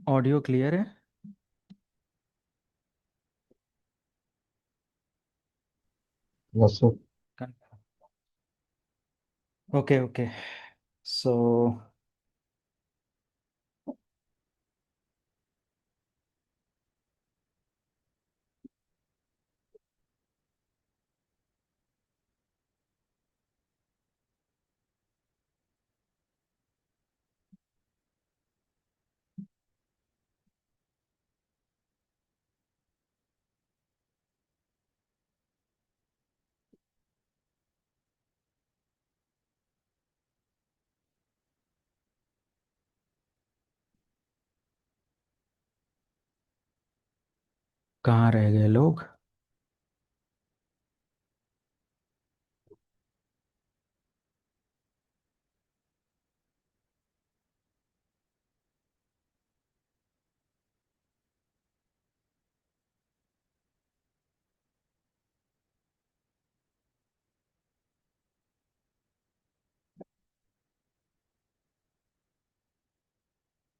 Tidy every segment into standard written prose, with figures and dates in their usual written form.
Audio clear है? Yes sir. Okay okay. So कहाँ रह गए लोग?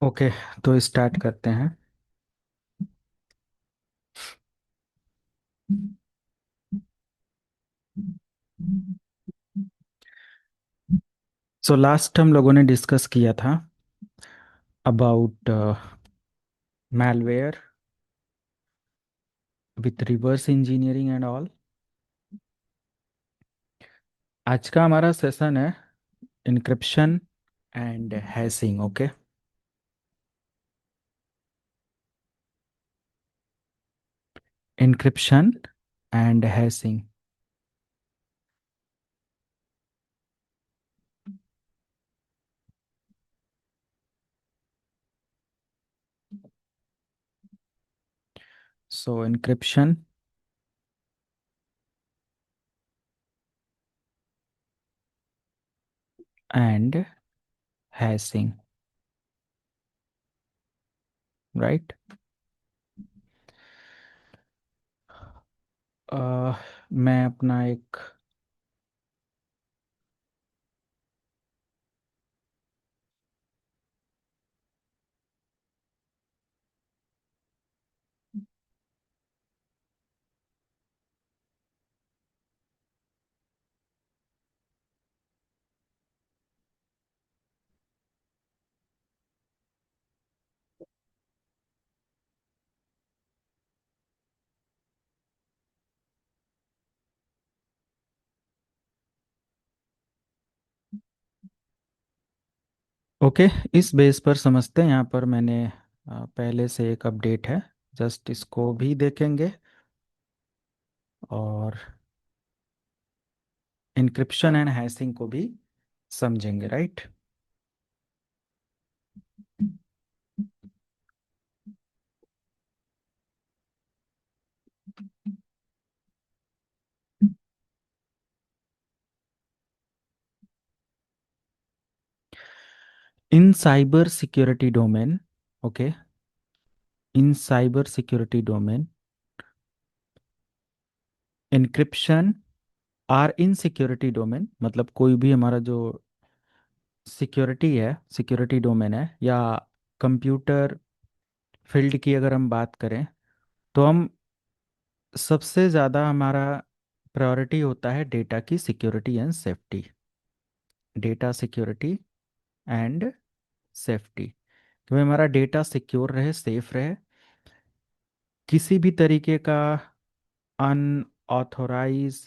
ओके, तो स्टार्ट करते हैं। सो लास्ट हम लोगों ने डिस्कस किया था about malware with reverse engineering and all. आज का हमारा सेशन है encryption and hashing. Okay, encryption and hashing. So encryption and hashing, right. मैं अपना एक ओके, इस बेस पर समझते हैं। यहाँ पर मैंने पहले से एक अपडेट है, जस्ट इसको भी देखेंगे और इंक्रिप्शन एंड हैशिंग को भी समझेंगे, right. In cyber security domain, okay, in cyber security domain encryption are in security domain, मतलब कोई भी हमारा जो सिक्योरिटी है, सिक्योरिटी डोमेन है, या कंप्यूटर फील्ड की अगर हम बात करें, तो हम सबसे ज़्यादा हमारा प्रायोरिटी होता है डेटा की security and safety. Data security and safety, कि भाई हमारा डेटा सिक्योर रहे, सेफ रहे, किसी भी तरीके का अनऑथोराइज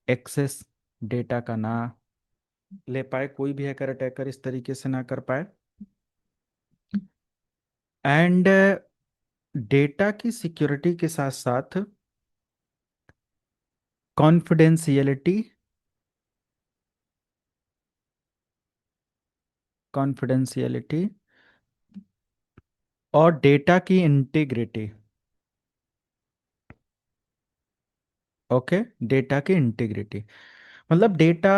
एक्सेस डेटा का ना ले पाए, कोई भी हैकर अटैकर इस तरीके से ना कर पाए। एंड डेटा की सिक्योरिटी के साथ साथ कॉन्फिडेंशियलिटी, कॉन्फिडेंशियलिटी और डेटा की इंटीग्रिटी। ओके, डेटा की इंटीग्रिटी मतलब डेटा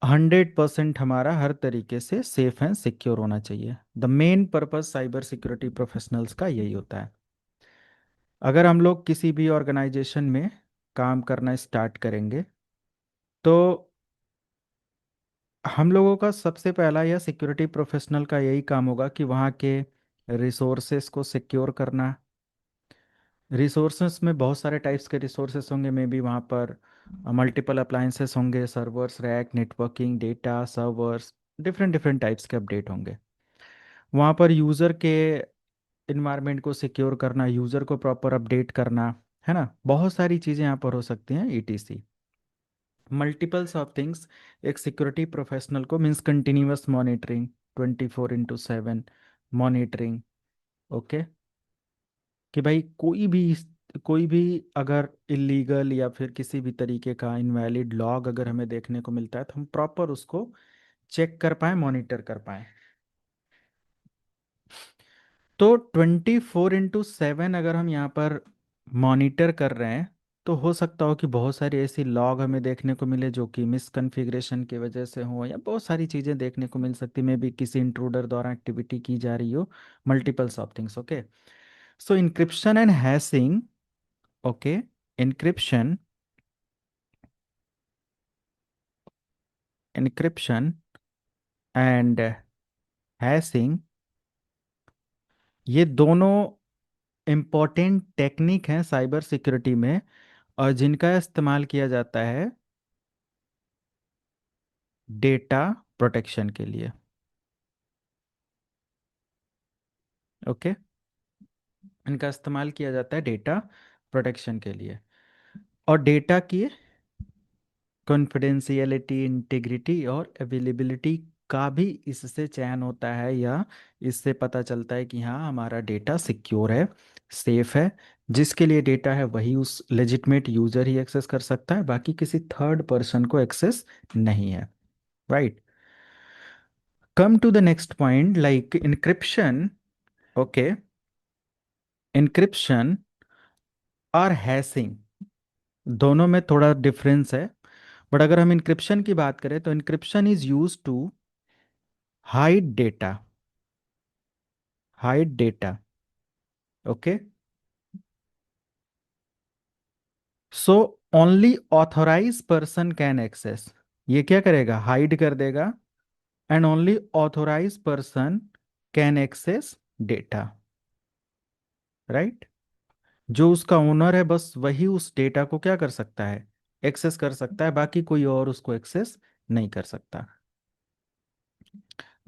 100% हमारा हर तरीके से सेफ एंड सिक्योर होना चाहिए। The main purpose cyber security professionals का यही होता है। अगर हम लोग किसी भी ऑर्गेनाइजेशन में काम करना स्टार्ट करेंगे, तो हम लोगों का सबसे पहला या सिक्योरिटी प्रोफेशनल का यही काम होगा कि वहाँ के रिसोर्सेस को सिक्योर करना। रिसोर्सेस में बहुत सारे टाइप्स के रिसोर्सेस होंगे, मे बी वहाँ पर मल्टीपल अप्लायंसेस होंगे, servers, rack, networking, data servers, different different types के अपडेट होंगे। वहाँ पर यूज़र के इन्वायरमेंट को सिक्योर करना, यूज़र को प्रॉपर अपडेट करना, है ना, बहुत सारी चीज़ें यहाँ पर हो सकती हैं ईटीसी। Multiples of things. एक सिक्योरिटी प्रोफेशनल को means continuous monitoring, 24/7 monitoring. Okay, कि भाई कोई भी अगर इलीगल या फिर किसी भी तरीके का इनवैलिड लॉग अगर हमें देखने को मिलता है तो हम प्रॉपर उसको चेक कर पाए, मॉनिटर कर पाए। तो 24/7 अगर हम यहाँ पर मॉनिटर कर रहे हैं तो हो सकता हो कि बहुत सारी ऐसी लॉग हमें देखने को मिले जो कि मिसकन्फिग्रेशन की वजह से हो, या बहुत सारी चीज़ें देखने को मिल सकती, में भी किसी इंट्रूडर द्वारा एक्टिविटी की जा रही हो, multiples of things. Okay, so encryption and hashing. Okay, encryption, encryption and hashing, ये दोनों इम्पोर्टेंट टेक्निक हैं साइबर सिक्योरिटी में, और जिनका इस्तेमाल किया जाता है डेटा प्रोटेक्शन के लिए। ओके, इनका इस्तेमाल किया जाता है डेटा प्रोटेक्शन के लिए, और डेटा की कॉन्फिडेंशियलिटी, इंटीग्रिटी और अवेलेबिलिटी का भी इससे चयन होता है, या इससे पता चलता है कि हाँ हमारा डेटा सिक्योर है, सेफ है। जिसके लिए डेटा है वही उस लेजिटमेट यूजर ही एक्सेस कर सकता है, बाकी किसी थर्ड पर्सन को एक्सेस नहीं है। Right, come to the next point like encryption. Okay, encryption और हैशिंग दोनों में थोड़ा डिफरेंस है, बट अगर हम इनक्रिप्शन की बात करें तो encryption is use to hide data, hide data. Okay, so only authorize person can access, ये क्या करेगा, हाइड कर देगा, and only authorize person can access data. Right, जो उसका ओनर है बस वही उस डेटा को क्या कर सकता है, एक्सेस कर सकता है, बाकी कोई और उसको एक्सेस नहीं कर सकता।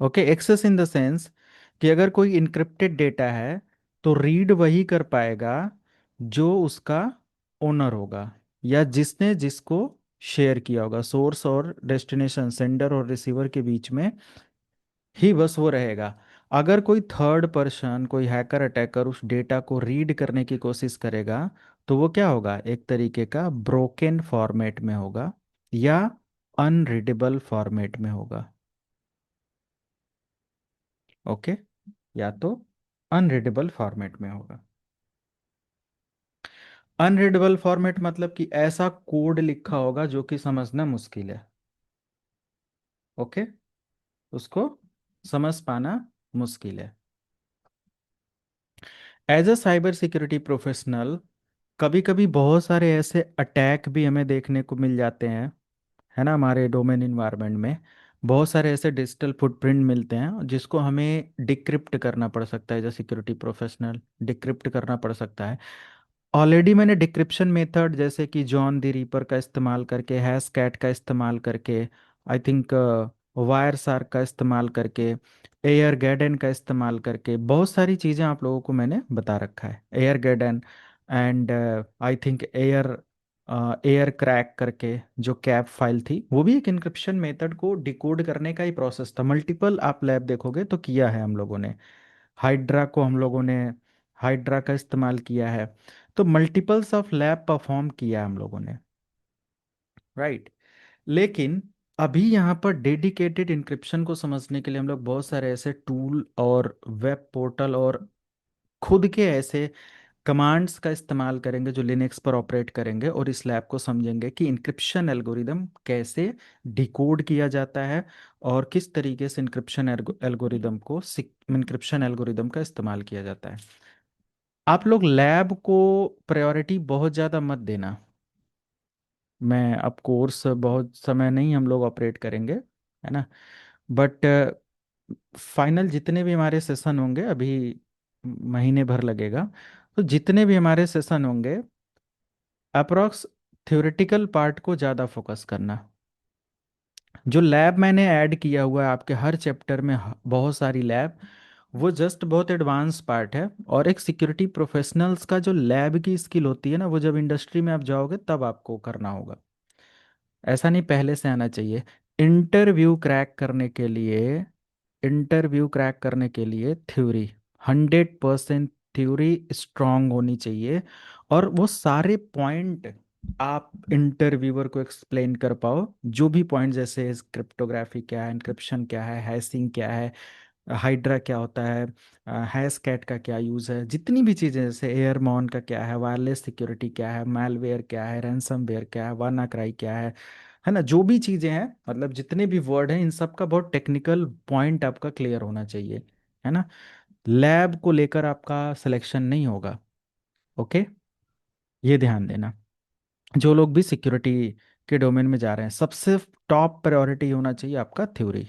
Okay, access in the sense कि अगर कोई इनक्रिप्टेड डेटा है तो रीड वही कर पाएगा जो उसका ओनर होगा, या जिसने जिसको शेयर किया होगा, सोर्स और डेस्टिनेशन, सेंडर और रिसीवर के बीच में ही बस वो रहेगा। अगर कोई थर्ड पर्सन, कोई हैकर अटैकर उस डेटा को रीड करने की कोशिश करेगा तो वो क्या होगा, एक तरीके का ब्रोकन फॉर्मेट में होगा, या अनरीडेबल फॉर्मेट में होगा। ओके, या तो अनरीडेबल फॉर्मेट में होगा। अनरीडेबल फॉर्मेट मतलब कि ऐसा कोड लिखा होगा जो कि समझना मुश्किल है। ओके, उसको समझ पाना मुश्किल है। As a cyber security professional कभी कभी बहुत सारे ऐसे अटैक भी हमें देखने को मिल जाते हैं, है ना, हमारे डोमेन इन्वायरमेंट में बहुत सारे ऐसे डिजिटल फुटप्रिंट मिलते हैं जिसको हमें डिक्रिप्ट करना पड़ सकता है, as a security professional decrypt करना पड़ सकता है। ऑलरेडी मैंने डिक्रिप्शन मेथड जैसे कि जॉन दी रीपर का इस्तेमाल करके, हैश कैट का इस्तेमाल करके, आई थिंक वायर सार्क का इस्तेमाल करके, एयर गैडन का इस्तेमाल करके, बहुत सारी चीज़ें आप लोगों को मैंने बता रखा है। Air garden and I think air crack करके जो कैप फाइल थी, वो भी एक इनक्रिप्शन मेथड को डिकोड करने का ही प्रोसेस था। मल्टीपल आप लैब देखोगे तो किया है हम लोगों ने। हाइड्रा को हम लोगों ने, हाइड्रा का इस्तेमाल किया है। तो मल्टीपल्स ऑफ लैब परफॉर्म किया है हम लोगों ने। राइट, लेकिन अभी यहाँ पर डेडिकेटेड इंक्रिप्शन को समझने के लिए हम लोग बहुत सारे ऐसे टूल और वेब पोर्टल और खुद के ऐसे कमांड्स का इस्तेमाल करेंगे जो लिनक्स पर ऑपरेट करेंगे, और इस लैब को समझेंगे कि इंक्रिप्शन एल्गोरिदम कैसे डिकोड किया जाता है, और किस तरीके से इंक्रिप्शन एल्गोरिदम को, इंक्रिप्शन एल्गोरिदम का इस्तेमाल किया जाता है। आप लोग लैब को प्रायोरिटी बहुत ज़्यादा मत देना। मैं अब कोर्स बहुत समय नहीं हम लोग ऑपरेट करेंगे, है ना, बट फाइनल जितने भी हमारे सेशन होंगे अभी महीने भर लगेगा। तो जितने भी हमारे सेशन होंगे, अप्रोक्स थ्योरेटिकल पार्ट को ज़्यादा फोकस करना। जो लैब मैंने ऐड किया हुआ है आपके हर चैप्टर में, बहुत सारी लैब, वो जस्ट बहुत एडवांस पार्ट है। और एक सिक्योरिटी प्रोफेशनल्स का जो लैब की स्किल होती है ना, वो जब इंडस्ट्री में आप जाओगे तब आपको करना होगा। ऐसा नहीं पहले से आना चाहिए। इंटरव्यू क्रैक करने के लिए इंटरव्यू क्रैक करने के लिए थ्योरी, 100% थ्योरी स्ट्रांग होनी चाहिए। और वो सारे पॉइंट आप इंटरव्यूअर को एक्सप्लेन कर पाओ। जो भी पॉइंट, जैसे क्रिप्टोग्राफी क्या है, एन्क्रिप्शन क्या है, हैशिंग क्या है, हाइड्रा क्या होता है, हैश कैट का क्या यूज़ है, जितनी भी चीज़ें, जैसे एयरमॉन का क्या है, वायरलेस सिक्योरिटी क्या है, मैलवेयर क्या है, रैंसमवेयर क्या है, वानाक्राई क्या है ना, जो भी चीज़ें हैं, मतलब जितने भी वर्ड हैं, इन सब का बहुत टेक्निकल पॉइंट आपका क्लियर होना चाहिए, है ना। लैब को लेकर आपका सिलेक्शन नहीं होगा। ओके, ये ध्यान देना। जो लोग भी सिक्योरिटी के डोमेन में जा रहे हैं, सबसे टॉप प्रायोरिटी होना चाहिए आपका थ्योरी।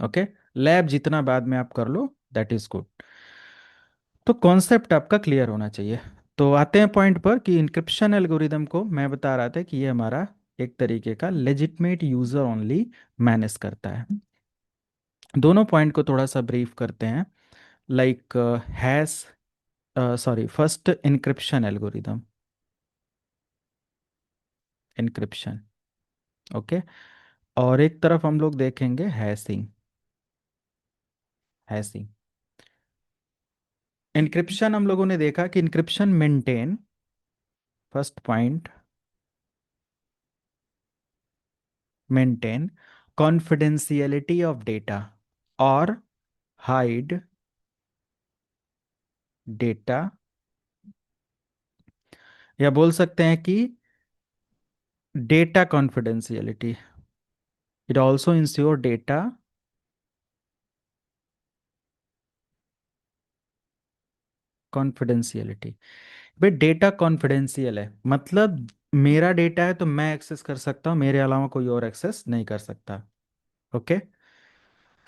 ओके, लैब जितना बाद में आप कर लो, दैट इज गुड। तो कॉन्सेप्ट आपका क्लियर होना चाहिए। तो आते हैं पॉइंट पर कि इंक्रिप्शन एल्गोरिदम को मैं बता रहा था कि ये हमारा एक तरीके का लेजिटमेट यूजर ओनली मैनेज करता है। दोनों पॉइंट को थोड़ा सा ब्रीफ करते हैं। Like hash sorry, first encryption algorithm, encryption. Okay, और एक तरफ हम लोग देखेंगे हैशिंग, हैशिंग। इंक्रिप्शन हम लोगों ने देखा कि encryption maintain, first point, maintain confidentiality of data और हाइड डेटा, या बोल सकते हैं कि data confidentiality. It also ensure data confidentiality. भाई डेटा कॉन्फिडेंशियल है, मतलब मेरा डेटा है तो मैं एक्सेस कर सकता हूँ, मेरे अलावा कोई और एक्सेस नहीं कर सकता। Okay,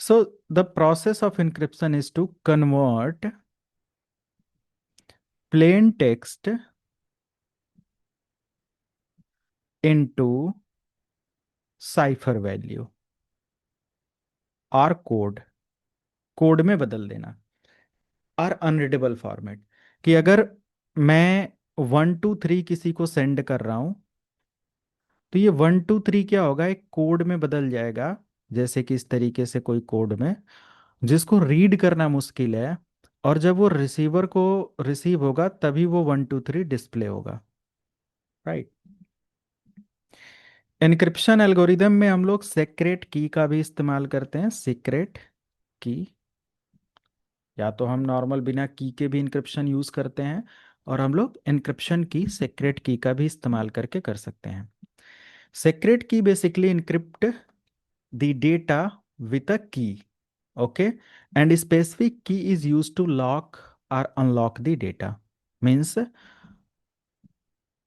so the process of encryption is to convert plain text into cipher value और कोड, कोड में बदल देना, और अनरीडेबल फॉर्मेट। कि अगर मैं 1 2 3 किसी को सेंड कर रहा हूं, तो ये 1 2 3 क्या होगा, एक कोड में बदल जाएगा। जैसे कि इस तरीके से कोई कोड में, जिसको रीड करना मुश्किल है। और जब वो रिसीवर को रिसीव होगा तभी वो 1 2 3 डिस्प्ले होगा। राइट। एनक्रिप्शन एल्गोरिदम में हम लोग सीक्रेट की का भी इस्तेमाल करते हैं, सीक्रेट की। या तो हम नॉर्मल बिना की के भी इंक्रिप्शन यूज करते हैं, और हम लोग इंक्रिप्शन की सीक्रेट की का भी इस्तेमाल करके कर सकते हैं। Secret key basically encrypt the data with a key. Okay, and specific key is use to lock और unlock the data. Means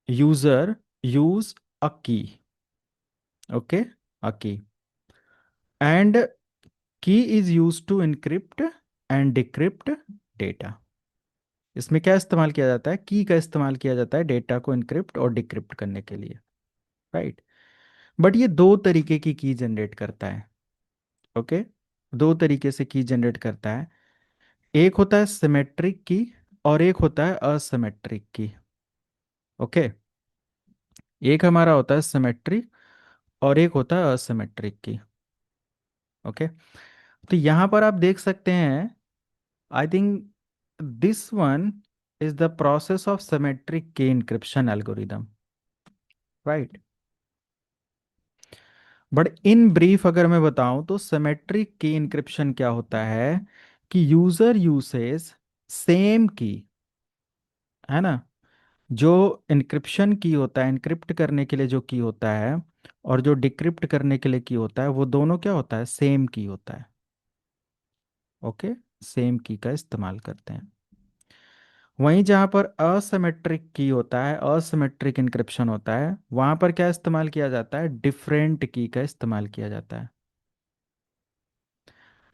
user use a key, okay, a key, and key is use to encrypt and decrypt data. इसमें क्या इस्तेमाल किया जाता है, की का इस्तेमाल किया जाता है डेटा को इनक्रिप्ट और डिक्रिप्ट करने के लिए। राइट। बट ये दो तरीके की जनरेट करता है। ओके, दो तरीके से की जनरेट करता है। एक होता है सिमेट्रिक की, और एक होता है असिमेट्रिक की। ओके, एक हमारा होता है सिमेट्रिक, और एक होता है असिमेट्रिक की। ओके, तो यहां पर आप देख सकते हैं, I think this one is the process of symmetric key encryption algorithm. Right. But in brief अगर मैं बताऊं तो सिमेट्रिक की इंक्रिप्शन क्या होता है, कि यूजर यूसेस सेम की, है ना। जो इंक्रिप्शन की होता है, इंक्रिप्ट करने के लिए जो की होता है, और जो डिक्रिप्ट करने के लिए की होता है, वो दोनों क्या होता है, सेम की होता है। ओके, सेम की का इस्तेमाल करते हैं। वहीं जहां पर असिमेट्रिक की होता है, असिमेट्रिक इंक्रिप्शन होता है, वहां पर क्या इस्तेमाल किया जाता है, डिफरेंट की का इस्तेमाल किया जाता है।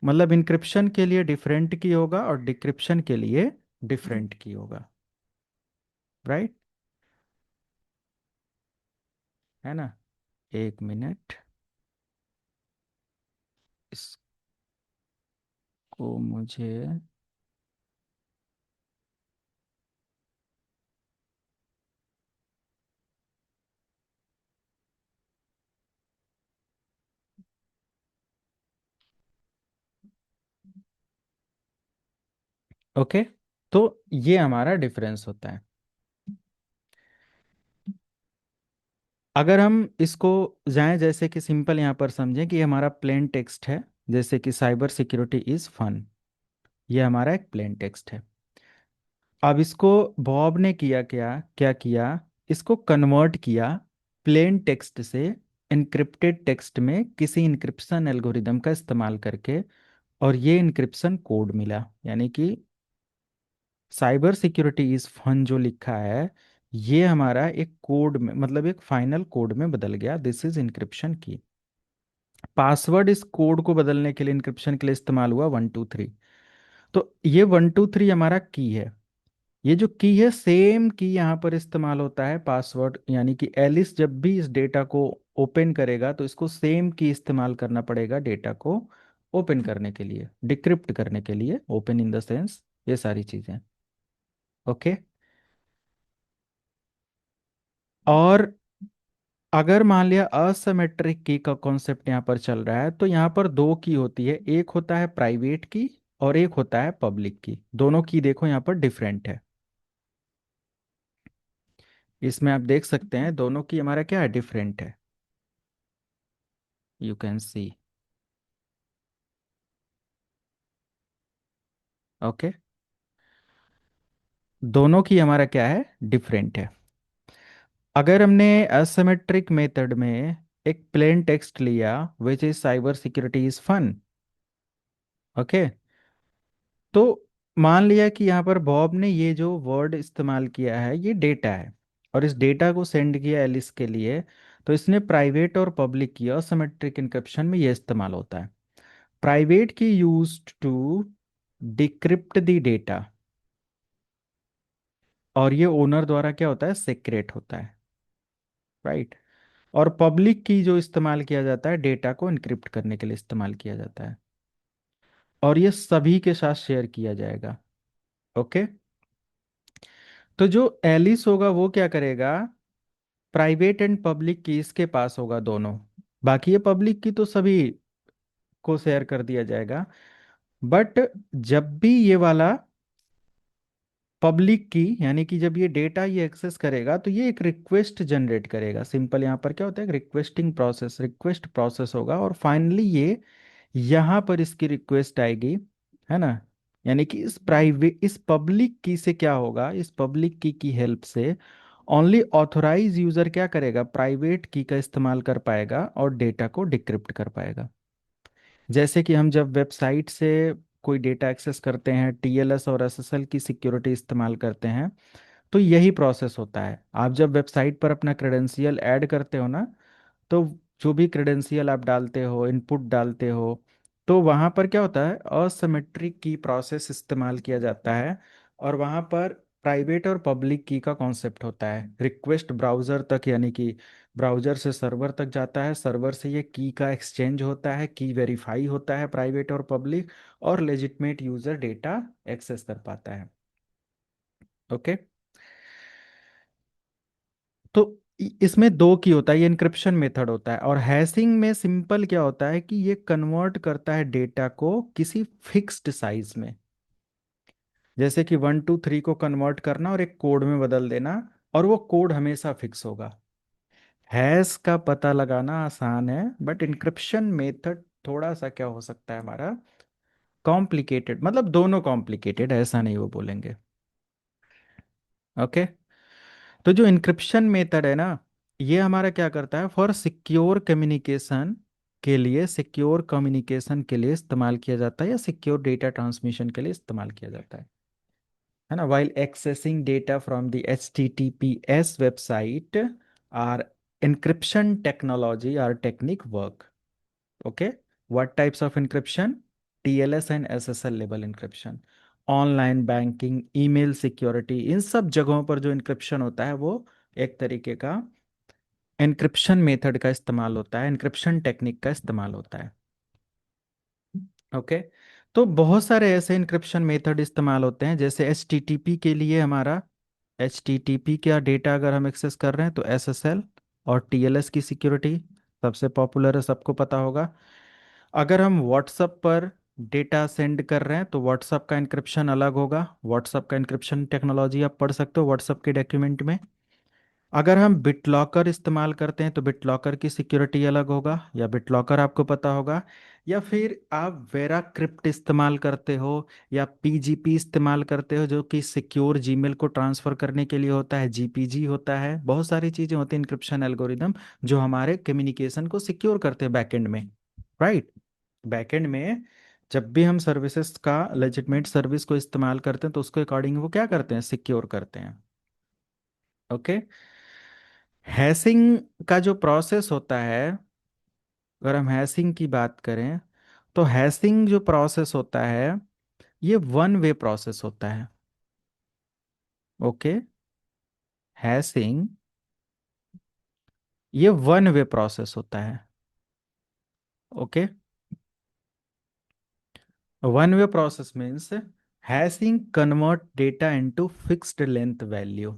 मतलब इंक्रिप्शन के लिए डिफरेंट की होगा और डिक्रिप्शन के लिए डिफरेंट की होगा, राइट? है ना? एक मिनट, इसको मुझे, ओके, तो ये हमारा डिफरेंस होता है। अगर हम इसको जाएं, जैसे कि सिंपल यहाँ पर समझें कि ये हमारा प्लेन टेक्स्ट है, जैसे कि साइबर सिक्योरिटी इज फन, ये हमारा एक प्लेन टेक्स्ट है। अब इसको बॉब ने किया, क्या क्या किया, इसको कन्वर्ट किया प्लेन टेक्स्ट से इनक्रिप्टेड टेक्स्ट में किसी इनक्रिप्शन एल्गोरिदम का इस्तेमाल करके, और ये इनक्रिप्शन कोड मिला, यानी कि साइबर सिक्योरिटी इज फन जो लिखा है, ये हमारा एक कोड में, मतलब एक फाइनल कोड में बदल गया। दिस इज इनक्रिप्शन की। पासवर्ड इस कोड को बदलने के लिए, इनक्रिप्शन के लिए इस्तेमाल हुआ 123। तो ये 123 हमारा की है। ये जो की है, सेम की यहाँ पर इस्तेमाल होता है पासवर्ड, यानी कि एलिस जब भी इस डेटा को ओपन करेगा तो इसको सेम की इस्तेमाल करना पड़ेगा डेटा को ओपन करने के लिए, डिक्रिप्ट करने के लिए, ओपन इन द सेंस ये सारी चीजें। ओके। और अगर मान लिया असिमेट्रिक की का कॉन्सेप्ट यहाँ पर चल रहा है, तो यहाँ पर दो की होती है, एक होता है प्राइवेट की और एक होता है पब्लिक की। दोनों की देखो यहाँ पर डिफरेंट है, इसमें आप देख सकते हैं दोनों की हमारा क्या है, डिफरेंट है। You can C. ओके, दोनों की हमारा क्या है, डिफरेंट है। अगर हमने असिमेट्रिक मेथड में एक प्लेन टेक्स्ट लिया which is cyber security is fun, okay, तो मान लिया कि यहाँ पर बॉब ने ये जो वर्ड इस्तेमाल किया है ये डेटा है, और इस डेटा को सेंड किया एलिस के लिए, तो इसने प्राइवेट और पब्लिक की असिमेट्रिक इनक्रिप्शन में ये इस्तेमाल होता है। Private key used to decrypt the data, और ये ओनर द्वारा क्या होता है, सीक्रेट होता है, राइट? और पब्लिक की जो इस्तेमाल किया जाता है, डेटा को इनक्रिप्ट करने के लिए इस्तेमाल किया जाता है, और ये सभी के साथ शेयर किया जाएगा। ओके। तो जो एलिस होगा वो क्या करेगा, प्राइवेट एंड पब्लिक की इसके पास होगा दोनों, बाकी ये पब्लिक की तो सभी को शेयर कर दिया जाएगा। बट जब भी ये वाला पब्लिक की, यानी कि जब ये डेटा ये एक्सेस करेगा, तो ये एक रिक्वेस्ट जनरेट करेगा। सिंपल यहाँ पर क्या होता है, रिक्वेस्टिंग प्रोसेस, रिक्वेस्ट प्रोसेस होगा, और फाइनली ये यहाँ पर इसकी रिक्वेस्ट आएगी, है ना? यानी कि इस प्राइवेट, इस पब्लिक की से क्या होगा, इस पब्लिक की हेल्प से ओनली ऑथोराइज यूजर क्या करेगा, प्राइवेट की का इस्तेमाल कर पाएगा और डेटा को डिक्रिप्ट कर पाएगा। जैसे कि हम जब वेबसाइट से कोई डेटा एक्सेस करते हैं, टीएलएस और एसएसएल की सिक्योरिटी इस्तेमाल करते हैं, तो यही प्रोसेस होता है। आप जब वेबसाइट पर अपना क्रेडेंशियल ऐड करते हो ना, तो जो भी क्रेडेंशियल आप डालते हो, इनपुट डालते हो, तो वहाँ पर क्या होता है, असिमेट्रिक की प्रोसेस इस्तेमाल किया जाता है, और वहाँ पर प्राइवेट और पब्लिक की का कॉन्सेप्ट होता है। रिक्वेस्ट ब्राउज़र तक, यानी कि ब्राउज़र से सर्वर तक जाता है, सर्वर से ये की का एक्सचेंज होता है, की वेरीफाई होता है प्राइवेट और पब्लिक, और लेजिटमेट यूज़र डेटा एक्सेस कर पाता है। ओके। तो इसमें दो की होता है, ये इनक्रिप्शन मेथड होता है, और हैशिंग में सिंपल क्या होता है कि ये कन्वर्ट करता है डेटा को किसी फिक्स्ड साइज में, जैसे कि 123 को कन्वर्ट करना और एक कोड में बदल देना, और वो कोड हमेशा फिक्स होगा। हैश का पता लगाना आसान है, बट इनक्रिप्शन मेथड थोड़ा सा क्या हो सकता है हमारा, कॉम्प्लिकेटेड, मतलब दोनों कॉम्प्लिकेटेड, ऐसा नहीं वो बोलेंगे। ओके। तो जो इंक्रिप्शन मेथड है ना, ये हमारा क्या करता है, फॉर सिक्योर कम्युनिकेशन के लिए, सिक्योर कम्युनिकेशन के लिए इस्तेमाल किया जाता है, या सिक्योर डेटा ट्रांसमिशन के लिए इस्तेमाल किया जाता है ना? While accessing data from the HTTPS website, are encryption technology or technique work. Okay, what types of encryption? TLS and SSL level encryption, online banking, email security, इन सब जगहों पर जो इंक्रिप्शन होता है वो एक तरीके का इंक्रिप्शन मेथड का इस्तेमाल होता है, इंक्रिप्शन टेक्निक का इस्तेमाल होता है। ओके। तो बहुत सारे ऐसे इंक्रिप्शन मेथड इस्तेमाल होते हैं, जैसे एचटीटीपी के लिए हमारा एचटीटीपी का डेटा अगर हम एक्सेस कर रहे हैं तो एसएसएल और टीएलएस की सिक्योरिटी सबसे पॉपुलर है, सबको पता होगा। अगर हम व्हाट्सएप पर डेटा सेंड कर रहे हैं तो व्हाट्सएप का इंक्रिप्शन अलग होगा, व्हाट्सएप का इंक्रिप्शन टेक्नोलॉजी आप पढ़ सकते हो व्हाट्सएप के डॉक्यूमेंट में। अगर हम बिटलॉकर इस्तेमाल करते हैं तो बिटलॉकर की सिक्योरिटी अलग होगा, या बिटलॉकर आपको पता होगा। या फिर आप वेरा क्रिप्ट इस्तेमाल करते हो, या पीजीपी इस्तेमाल करते हो जो कि सिक्योर जीमेल को ट्रांसफर करने के लिए होता है, जीपीजी होता है, बहुत सारी चीज़ें होती हैं इंक्रिप्शन एल्गोरिदम जो हमारे कम्युनिकेशन को सिक्योर करते हैं बैकएंड में। राइट। बैकएंड में जब भी हम सर्विसेज का लेजिटमेट सर्विस को इस्तेमाल करते हैं तो उसके अकॉर्डिंग वो क्या करते हैं, सिक्योर करते हैं। ओके। हैशिंग का जो प्रोसेस होता है, अगर हम हैशिंग की बात करें तो हैशिंग जो प्रोसेस होता है ये वन वे प्रोसेस होता है। ओके। हैशिंग ये वन वे प्रोसेस होता है। Okay. One way process means hashing convert data into fixed length value.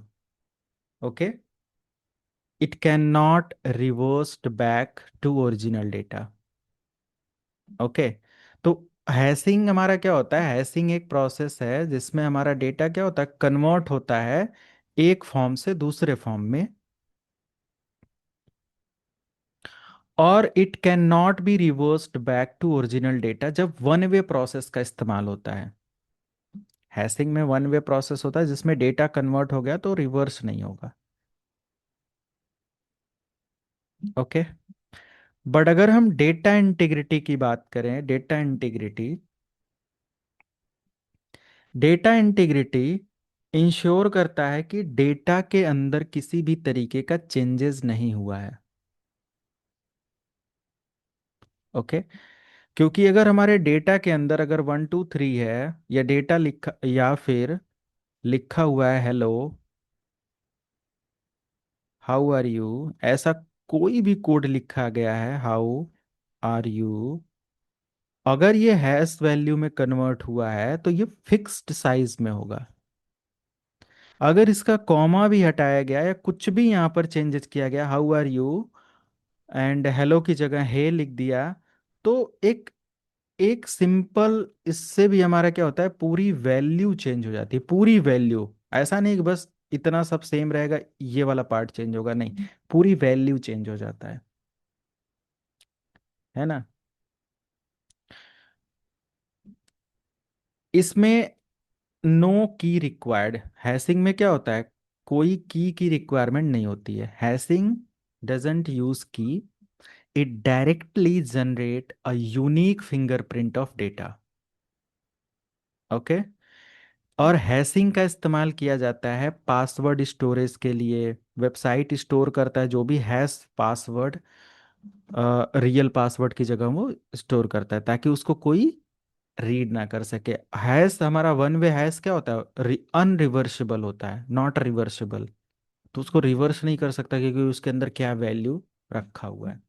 Okay. It can not reversed back to original data. Okay. तो hashing हमारा क्या होता है, हैशिंग एक प्रोसेस है जिसमें हमारा डेटा क्या होता है, कन्वर्ट होता है एक फॉर्म से दूसरे फॉर्म में, और it can not be reversed back to original data जब वन वे प्रोसेस का इस्तेमाल होता है। हैशिंग में वन वे प्रोसेस होता है जिसमें डेटा कन्वर्ट हो गया तो रिवर्स नहीं होगा। ओके। बट अगर हम डेटा इंटीग्रिटी की बात करें, डेटा इंटीग्रिटी इंश्योर करता है कि डेटा के अंदर किसी भी तरीके का चेंजेस नहीं हुआ है। ओके। क्योंकि अगर हमारे डेटा के अंदर अगर 1 2 3 है, या डेटा लिखा या फिर लिखा हुआ है हेलो, हाउ आर यू, ऐसा कोई भी कोड लिखा गया है, हाउ आर यू, अगर ये हैश वैल्यू में कन्वर्ट हुआ है तो ये फिक्स्ड साइज में होगा। अगर इसका कॉमा भी हटाया गया या कुछ भी यहाँ पर चेंजेस किया गया, how are you and hello की जगह हे लिख दिया, तो एक एक सिंपल इससे भी हमारा क्या होता है, पूरी वैल्यू चेंज हो जाती है, पूरी वैल्यू। ऐसा नहीं कि बस इतना सब सेम रहेगा, ये वाला पार्ट चेंज होगा, नहीं, पूरी वैल्यू चेंज हो जाता है ना। इसमें नो की रिक्वायर्ड, हैशिंग में क्या होता है, कोई की रिक्वायरमेंट नहीं होती है, हैशिंग डजंट यूज की, it directly generate a unique fingerprint of data. Okay. और हैशिंग का इस्तेमाल किया जाता है पासवर्ड स्टोरेज के लिए, वेबसाइट स्टोर करता है जो भी हैश पासवर्ड, रियल पासवर्ड की जगह वो स्टोर करता है ताकि उसको कोई रीड ना कर सके। हैश हमारा वन वे हैश क्या होता है, अनरिवर्सिबल होता है, नॉट रिवर्सिबल, तो उसको रिवर्स नहीं कर सकता क्योंकि उसके अंदर क्या वैल्यू रखा हुआ है।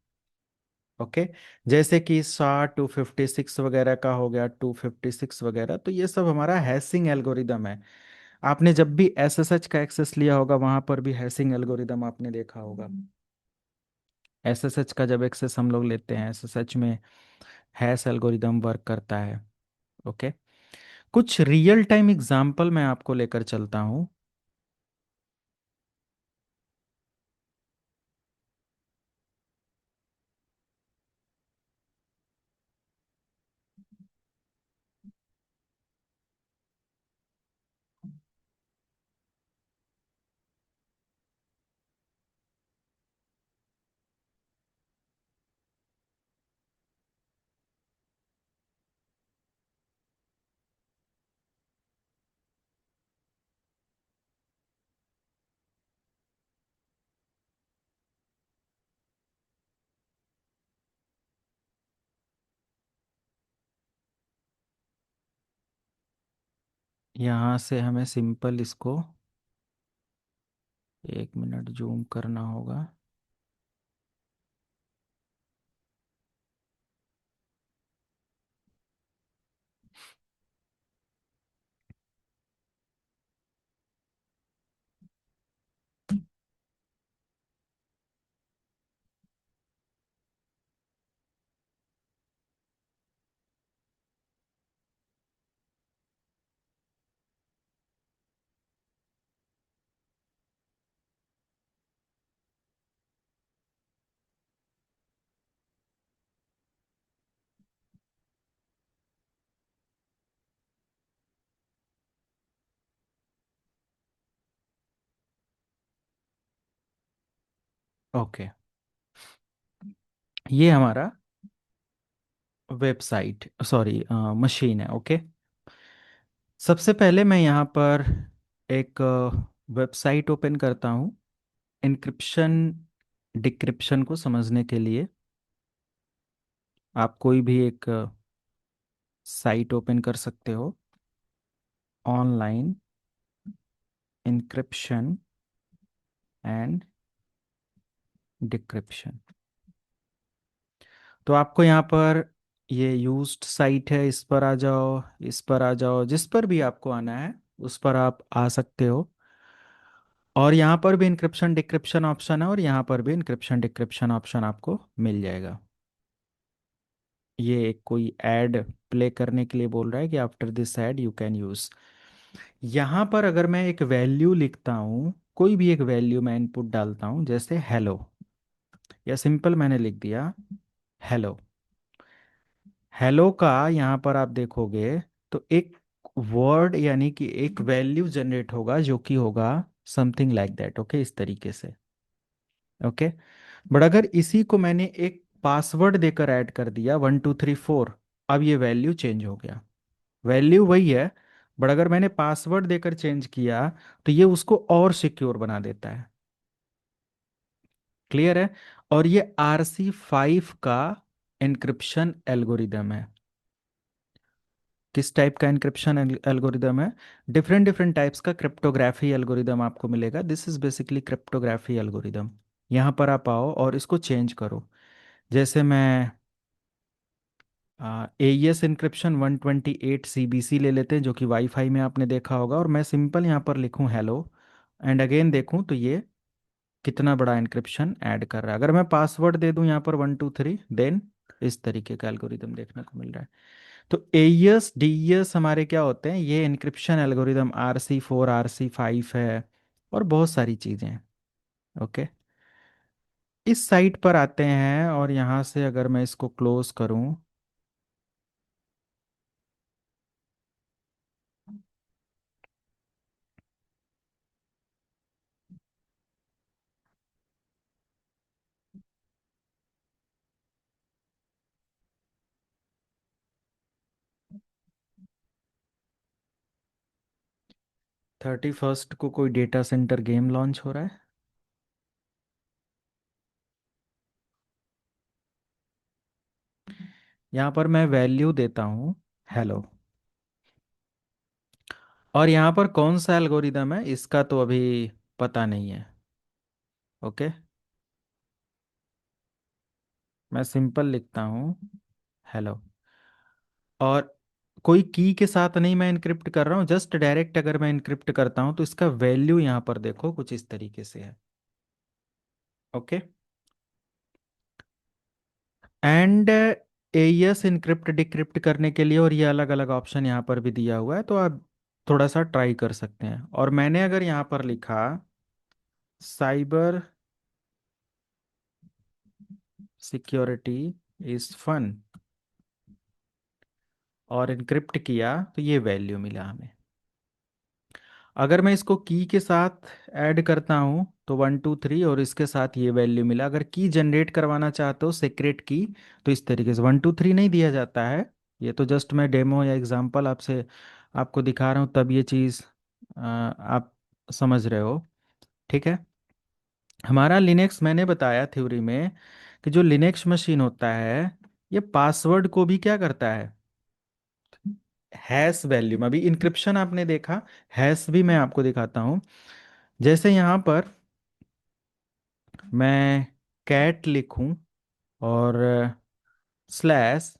ओके। जैसे कि 256 वगैरह का हो गया, 256 वगैरह, तो ये सब हमारा हैशिंग एल्गोरिदम है। आपने जब भी एसएसएच का एक्सेस लिया होगा वहां पर भी हैशिंग एल्गोरिदम आपने देखा होगा। एसएसएच का जब एक्सेस हम लोग लेते हैं, एसएसएच में हैश एल्गोरिदम वर्क करता है। ओके। कुछ रियल टाइम एग्जांपल मैं आपको लेकर चलता हूँ। यहाँ से हमें सिंपल इसको 1 मिनट जूम करना होगा। ओके, ये हमारा वेबसाइट सॉरी मशीन है। ओके, सबसे पहले मैं यहाँ पर एक वेबसाइट ओपन करता हूँ इनक्रिप्शन डिक्रिप्शन को समझने के लिए। आप कोई भी एक साइट ओपन कर सकते हो, ऑनलाइन इंक्रिप्शन एंड डिक्रिप्शन। तो आपको यहाँ पर ये यूज्ड साइट है, इस पर आ जाओ, इस पर आ जाओ, जिस पर भी आपको आना है उस पर आप आ सकते हो। और यहाँ पर भी इंक्रिप्शन डिक्रिप्शन ऑप्शन है, और यहाँ पर भी इंक्रिप्शन डिक्रिप्शन ऑप्शन आपको मिल जाएगा। ये एक कोई ऐड प्ले करने के लिए बोल रहा है कि after this add you can use. यहाँ पर अगर मैं एक वैल्यू लिखता हूँ, कोई भी एक वैल्यू मैं इनपुट डालता हूँ, जैसे हेलो, या सिंपल मैंने लिख दिया हेलो। हेलो का यहाँ पर आप देखोगे तो एक वर्ड यानी कि एक वैल्यू जनरेट होगा जो कि होगा समथिंग लाइक दैट। ओके, इस तरीके से। ओके, बट अगर इसी को मैंने एक पासवर्ड देकर ऐड कर दिया 1 2 3 4, अब ये वैल्यू चेंज हो गया। वैल्यू वही है, बट अगर मैंने पासवर्ड देकर चेंज किया तो ये उसको और सिक्योर बना देता है। क्लियर है? और ये RC5 का एन्क्रिप्शन एल्गोरिदम है। किस टाइप का एन्क्रिप्शन एल्गोरिदम है? डिफरेंट डिफरेंट टाइप्स का क्रिप्टोग्राफी एल्गोरिदम आपको मिलेगा। This is basically cryptography algorithm. यहाँ पर आप आओ और इसको चेंज करो। जैसे मैं AES इंक्रिप्शन 128 CBC ले लेते हैं, जो कि वाईफाई में आपने देखा होगा, और मैं सिंपल यहाँ पर लिखूँ हेलो एंड अगेन देखूँ तो ये कितना बड़ा इंक्रिप्शन ऐड कर रहा है। अगर मैं पासवर्ड दे दूँ यहाँ पर 1 2 3, देन इस तरीके का एल्गोरिदम देखने को मिल रहा है। तो AES DES हमारे क्या होते हैं? ये इंक्रिप्शन एल्गोरिदम RC4 RC5 है, और बहुत सारी चीज़ें हैं। ओके, इस साइट पर आते हैं, और यहाँ से अगर मैं इसको क्लोज करूँ, 31 को कोई डेटा सेंटर गेम लॉन्च हो रहा है। यहाँ पर मैं वैल्यू देता हूँ हेलो, और यहाँ पर कौन सा एल्गोरिदम है इसका तो अभी पता नहीं है। ओके, मैं सिंपल लिखता हूँ हेलो, और कोई की के साथ नहीं मैं इनक्रिप्ट कर रहा हूँ, जस्ट डायरेक्ट अगर मैं इनक्रिप्ट करता हूँ तो इसका वैल्यू यहाँ पर देखो कुछ इस तरीके से है। Okay, and AES encrypt decrypt करने के लिए और ये अलग अलग ऑप्शन यहाँ पर भी दिया हुआ है, तो आप थोड़ा सा ट्राई कर सकते हैं। और मैंने अगर यहाँ पर लिखा साइबर सिक्योरिटी इज फन और इनक्रिप्ट किया तो ये वैल्यू मिला हमें। अगर मैं इसको की के साथ ऐड करता हूँ तो 1 2 3, और इसके साथ ये वैल्यू मिला। अगर की जनरेट करवाना चाहते हो सीक्रेट की, तो इस तरीके से 1 2 3 नहीं दिया जाता है। ये तो जस्ट मैं डेमो या एग्जांपल आपसे आपको दिखा रहा हूँ, तब ये चीज़ आप समझ रहे हो। ठीक है, हमारा लिनक्स मैंने बताया थ्योरी में कि जो लिनक्स मशीन होता है ये पासवर्ड को भी क्या करता है? हैश वैल्यू में, अभी इंक्रिप्शन आपने देखा, हैश भी मैं आपको दिखाता हूँ। जैसे यहाँ पर मैं कैट लिखूं और स्लैश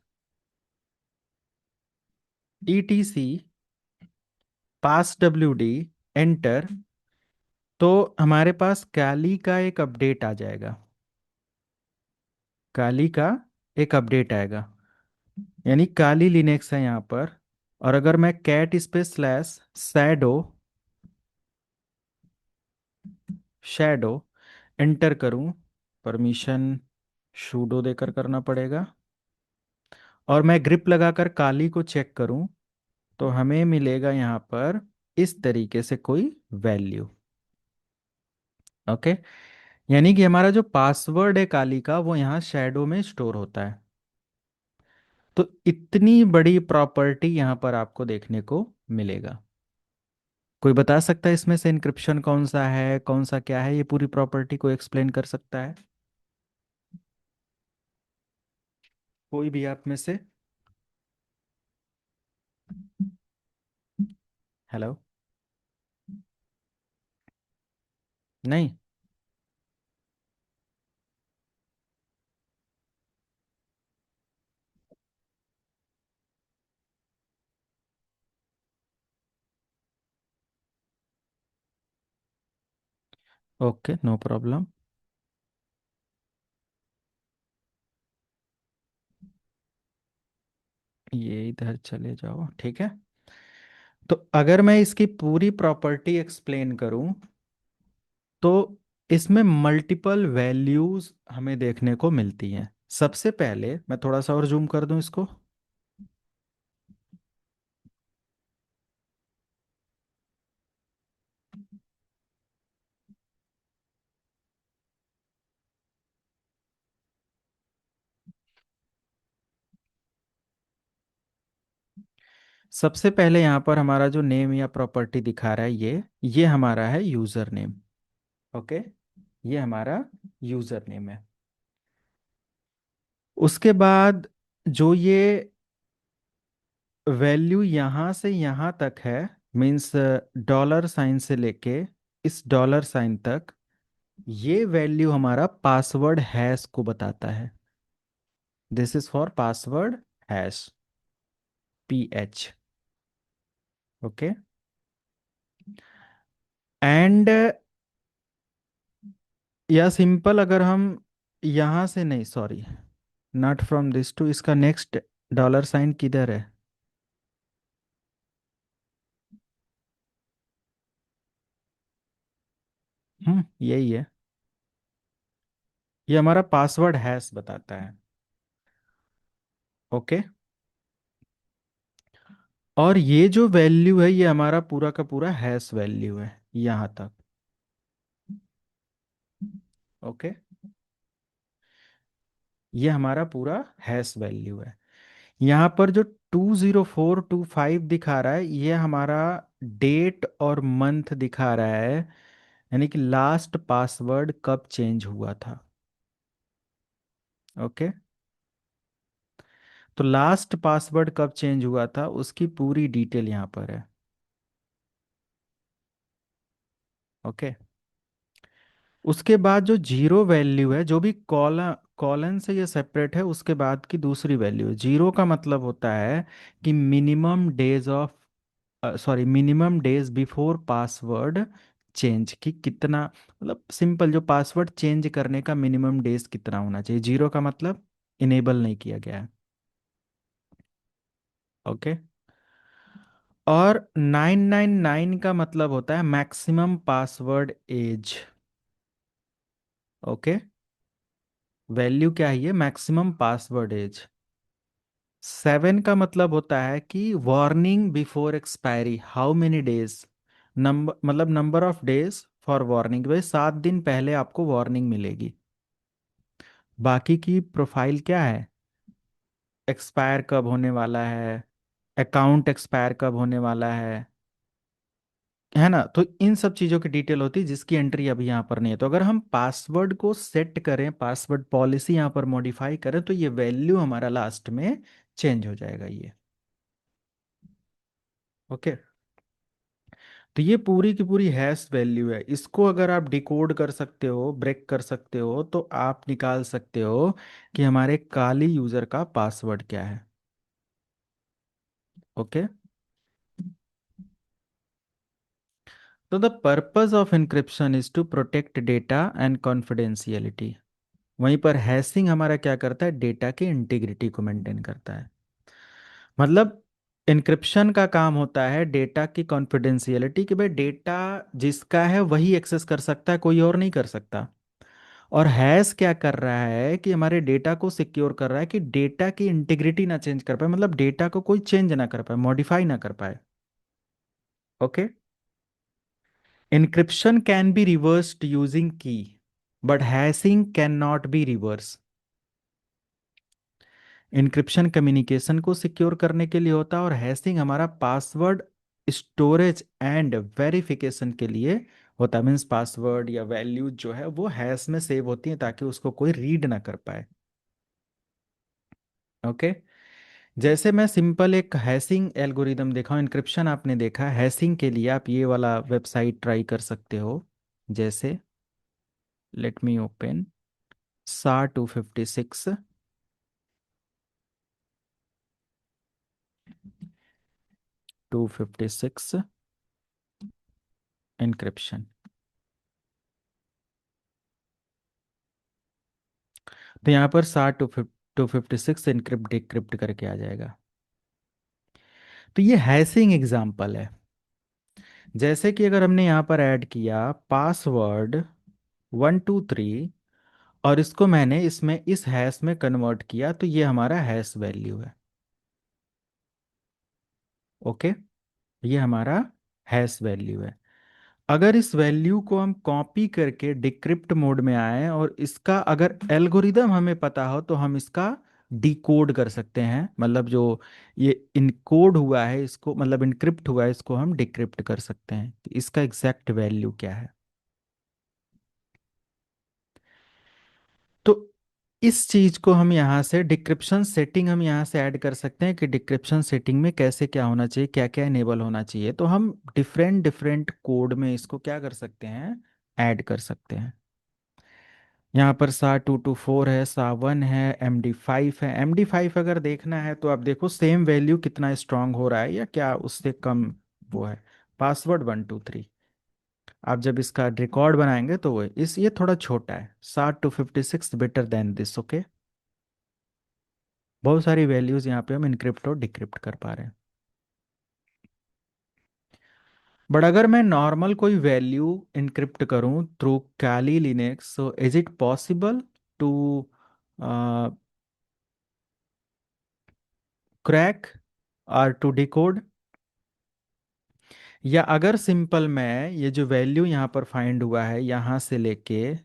etc पास wd एंटर, तो हमारे पास काली का एक अपडेट आ जाएगा। काली का एक अपडेट आएगा, यानी काली लिनक्स है यहाँ पर। और अगर मैं cat space slash shadow shadow enter करूं, परमिशन शूडो देकर करना पड़ेगा, और मैं ग्रिप लगाकर काली को चेक करूं, तो हमें मिलेगा यहाँ पर इस तरीके से कोई वैल्यू। ओके, यानी कि हमारा जो पासवर्ड है काली का, वो यहाँ शैडो में स्टोर होता है। तो इतनी बड़ी प्रॉपर्टी यहाँ पर आपको देखने को मिलेगा। कोई बता सकता है इसमें से इंक्रिप्शन कौन सा है, कौन सा क्या है, ये पूरी प्रॉपर्टी को एक्सप्लेन कर सकता है? कोई भी आप में से? हेलो? नहीं? Okay, no problem. ये इधर चले जाओ, ठीक है। तो अगर मैं इसकी पूरी प्रॉपर्टी एक्सप्लेन करूं, तो इसमें मल्टीपल वैल्यूज हमें देखने को मिलती हैं। सबसे पहले मैं थोड़ा सा और जूम कर दूं इसको। सबसे पहले यहाँ पर हमारा जो नेम या प्रॉपर्टी दिखा रहा है, ये हमारा है यूजर नेम। ओके, ये हमारा यूजर नेम है। उसके बाद जो ये वैल्यू यहाँ से यहाँ तक है, मीन्स डॉलर साइन से लेके इस डॉलर साइन तक, ये वैल्यू हमारा पासवर्ड हैश को बताता है। This is for password hash, PH। Okay, and या सिंपल अगर हम यहाँ से, नहीं sorry, not from this to, इसका नेक्स्ट डॉलर साइन किधर है? यही है। ये हमारा पासवर्ड हैश बताता है। ओके, और ये जो वैल्यू है, ये हमारा पूरा का पूरा हैश वैल्यू है यहाँ तक। ओके, ये हमारा पूरा हैश वैल्यू है। यहाँ पर जो 20425 दिखा रहा है, ये हमारा डेट और मंथ दिखा रहा है, यानी कि लास्ट पासवर्ड कब चेंज हुआ था। ओके, तो लास्ट पासवर्ड कब चेंज हुआ था उसकी पूरी डिटेल यहाँ पर है। ओके, उसके बाद जो जीरो वैल्यू है, जो भी कॉलन से ये सेपरेट है, उसके बाद की दूसरी वैल्यू है। जीरो का मतलब होता है कि minimum days of, sorry, minimum days before password change, की कितना, मतलब सिंपल, जो पासवर्ड चेंज करने का मिनिमम डेज कितना होना चाहिए। जीरो का मतलब इनेबल नहीं किया गया है। ओके, और 999 का मतलब होता है maximum password age. Okay, value क्या है, ये मैक्सिमम पासवर्ड एज। 7 का मतलब होता है कि warning before expiry, how many days, number, मतलब number of days for warning, भाई 7 दिन पहले आपको वार्निंग मिलेगी। बाकी की प्रोफाइल क्या है, एक्सपायर कब होने वाला है, अकाउंट एक्सपायर कब होने वाला है ना। तो इन सब चीज़ों की डिटेल होती है, जिसकी एंट्री अभी यहाँ पर नहीं है। तो अगर हम पासवर्ड को सेट करें, पासवर्ड पॉलिसी यहाँ पर मॉडिफाई करें, तो ये वैल्यू हमारा लास्ट में चेंज हो जाएगा। ये ओके। तो ये पूरी की पूरी हैश वैल्यू है, इसको अगर आप डिकोड कर सकते हो, ब्रेक कर सकते हो, तो आप निकाल सकते हो कि हमारे काली यूजर का पासवर्ड क्या है। ओके। तो the purpose of encryption is to protect data and confidentiality. वहीं पर हैशिंग हमारा क्या करता है, डेटा की इंटीग्रिटी को मेंटेन करता है। मतलब इंक्रिप्शन का काम होता है डेटा की कॉन्फिडेंशियलिटी, कि भाई डेटा जिसका है वही एक्सेस कर सकता है, कोई और नहीं कर सकता। और हैश क्या कर रहा है कि हमारे डेटा को सिक्योर कर रहा है कि डेटा की इंटीग्रिटी ना चेंज कर पाए, मतलब डेटा को कोई चेंज ना कर पाए, मॉडिफाई ना कर पाए। Okay. Encryption can be reversed using key, but hashing cannot be reversed. Encryption communication को सिक्योर करने के लिए होता है, और हैशिंग हमारा पासवर्ड स्टोरेज एंड वेरिफिकेशन के लिए होता है। मीन्स पासवर्ड या वैल्यू जो है वो हैश में सेव होती है ताकि उसको कोई रीड ना कर पाए। ओके। जैसे मैं सिंपल एक हैशिंग एल्गोरिदम देखा हूँ, इंक्रिप्शन आपने देखा, हैशिंग के लिए आप ये वाला वेबसाइट ट्राई कर सकते हो। जैसे let me open SAR 256 256 encryption. तो यहाँ पर SAR 256 इनक्रिप्ट डिक्रिप्ट करके आ जाएगा। तो ये हैशिंग एग्जांपल है। जैसे कि अगर हमने यहाँ पर ऐड किया पासवर्ड 123, और इसको मैंने इसमें इस हैश में कन्वर्ट किया, तो ये हमारा हैश वैल्यू है। ओके। ये हमारा हैश वैल्यू है। अगर इस वैल्यू को हम कॉपी करके डिक्रिप्ट मोड में आए, और इसका अगर एल्गोरिदम हमें पता हो, तो हम इसका डिकोड कर सकते हैं। मतलब जो ये इनकोड हुआ है इसको, मतलब इनक्रिप्ट हुआ है इसको हम डिक्रिप्ट कर सकते हैं कि इसका एग्जैक्ट वैल्यू क्या है। तो इस चीज को हम यहाँ से डिक्रिप्शन सेटिंग हम यहाँ से ऐड कर सकते हैं कि डिक्रिप्शन सेटिंग में कैसे क्या होना चाहिए, क्या क्या इनेबल होना चाहिए। तो हम डिफरेंट डिफरेंट कोड में इसको क्या कर सकते हैं, ऐड कर सकते हैं। यहाँ पर SAR 224 है, SAR 1 है, MD5 है। MD5 अगर देखना है तो आप देखो सेम वैल्यू कितना स्ट्रांग हो रहा है या क्या उससे कम वो है। पासवर्ड 123, आप जब इसका रिकॉर्ड बनाएंगे तो वो इस ये थोड़ा छोटा है। SAR 256 better than this. Okay. बहुत सारी वैल्यूज यहाँ पे हम इनक्रिप्ट और डिक्रिप्ट कर पा रहे हैं। बट अगर मैं नॉर्मल कोई वैल्यू इनक्रिप्ट करूँ through Kali Linux, so is it possible to crack और टू डिकोड? या अगर सिंपल मैं ये जो वैल्यू यहाँ पर फाइंड हुआ है यहाँ से लेके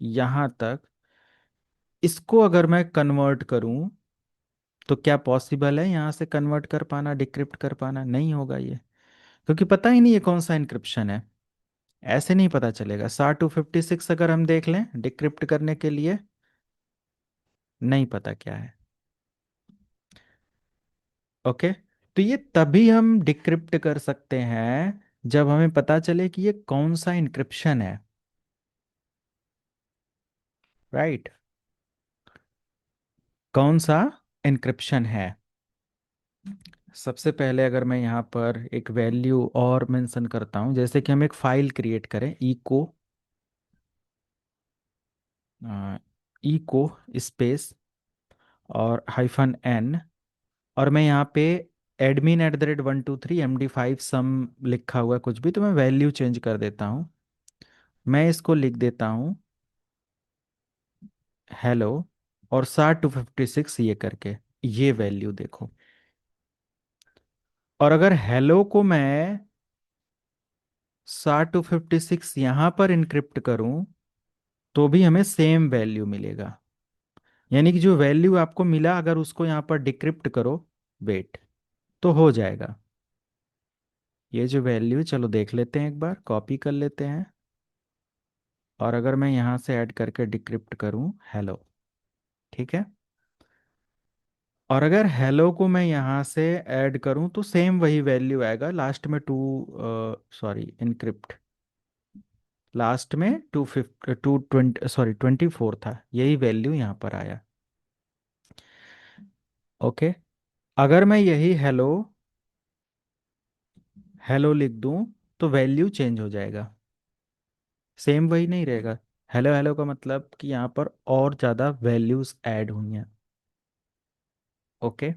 यहाँ तक, इसको अगर मैं कन्वर्ट करूँ, तो क्या पॉसिबल है यहाँ से कन्वर्ट कर पाना, डिक्रिप्ट कर पाना? नहीं होगा ये, क्योंकि पता ही नहीं है कौन सा इंक्रिप्शन है। ऐसे नहीं पता चलेगा। SAR 256 अगर हम देख लें डिक्रिप्ट करने के लिए, नहीं पता क्या है। ओके। तो ये तभी हम डिक्रिप्ट कर सकते हैं जब हमें पता चले कि ये कौन सा इंक्रिप्शन है। राइट। कौन सा इंक्रिप्शन है। सबसे पहले अगर मैं यहाँ पर एक वैल्यू और मेंशन करता हूँ, जैसे कि हम एक फाइल क्रिएट करें, इको स्पेस और -n, और मैं यहाँ पे admin@123 MD5 सम लिखा हुआ है कुछ भी, तो मैं वैल्यू चेंज कर देता हूँ। मैं इसको लिख देता हूँ हेलो, और SAR 256 ये करके, ये वैल्यू देखो। और अगर हेलो को मैं SAR 256 यहाँ पर इनक्रिप्ट करूँ, तो भी हमें सेम वैल्यू मिलेगा। यानी कि जो वैल्यू आपको मिला अगर उसको यहाँ पर डिक्रिप्ट करो, वेट, तो हो जाएगा। ये जो वैल्यू, चलो देख लेते हैं, एक बार कॉपी कर लेते हैं। और अगर मैं यहाँ से ऐड करके डिक्रिप्ट करूँ हेलो, ठीक है। और अगर हेलो को मैं यहाँ से ऐड करूँ तो सेम वही वैल्यू आएगा लास्ट में टू, सॉरी इनक्रिप्ट, लास्ट में 220, सॉरी 24 था, यही वैल्यू यहाँ पर आया। ओके। अगर मैं यही हेलो हेलो लिख दूँ तो वैल्यू चेंज हो जाएगा, सेम वही नहीं रहेगा। हेलो हेलो का मतलब कि यहाँ पर और ज़्यादा वैल्यूज ऐड हुई हैं। ओके।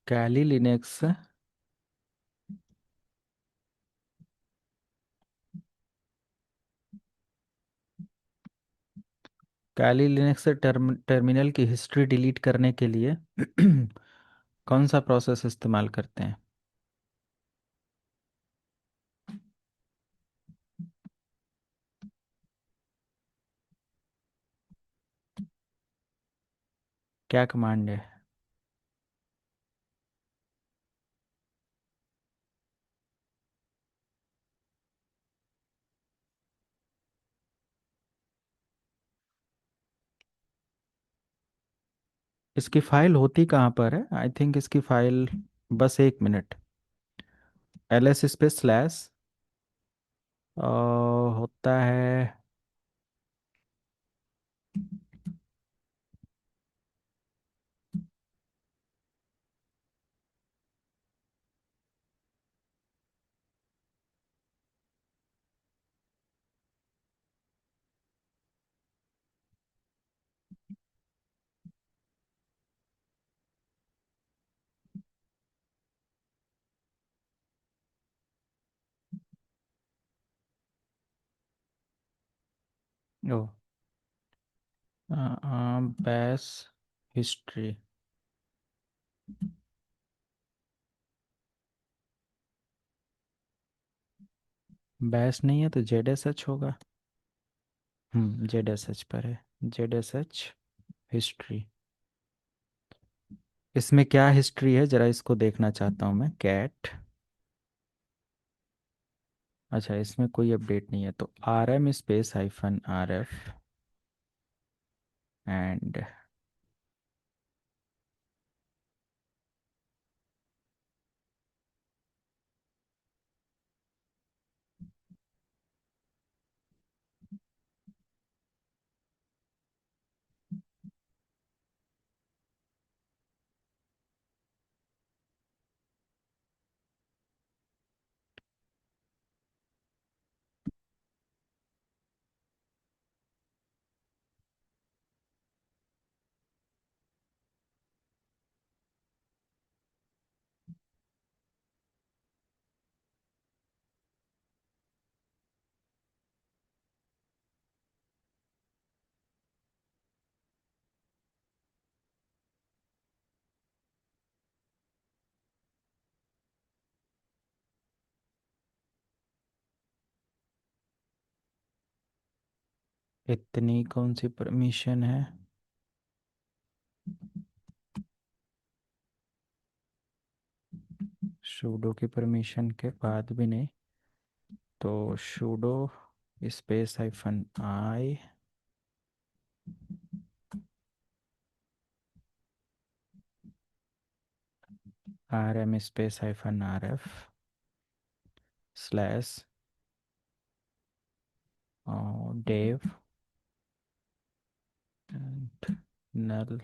कैली लिनक्स, कैली लिनक्स से टर्मिनल की हिस्ट्री डिलीट करने के लिए कौन सा प्रोसेस इस्तेमाल करते हैं? क्या कमांड है? इसकी फाइल होती कहाँ पर है? आई थिंक इसकी फाइल, बस एक minute, L S space slash होता है। ओ, बैश हिस्ट्री। बैश नहीं है तो जेड एस एच होगा। जेड एस एच पर है, जेड एस एच हिस्ट्री। इसमें क्या हिस्ट्री है जरा इसको देखना चाहता हूँ मैं, कैट। अच्छा, इसमें कोई अपडेट नहीं है तो R M space hyphen R F and, इतनी कौन सी परमिशन है? सूडो की परमिशन के बाद भी नहीं, तो sudo space hyphen I R M space hyphen R F slash dev null.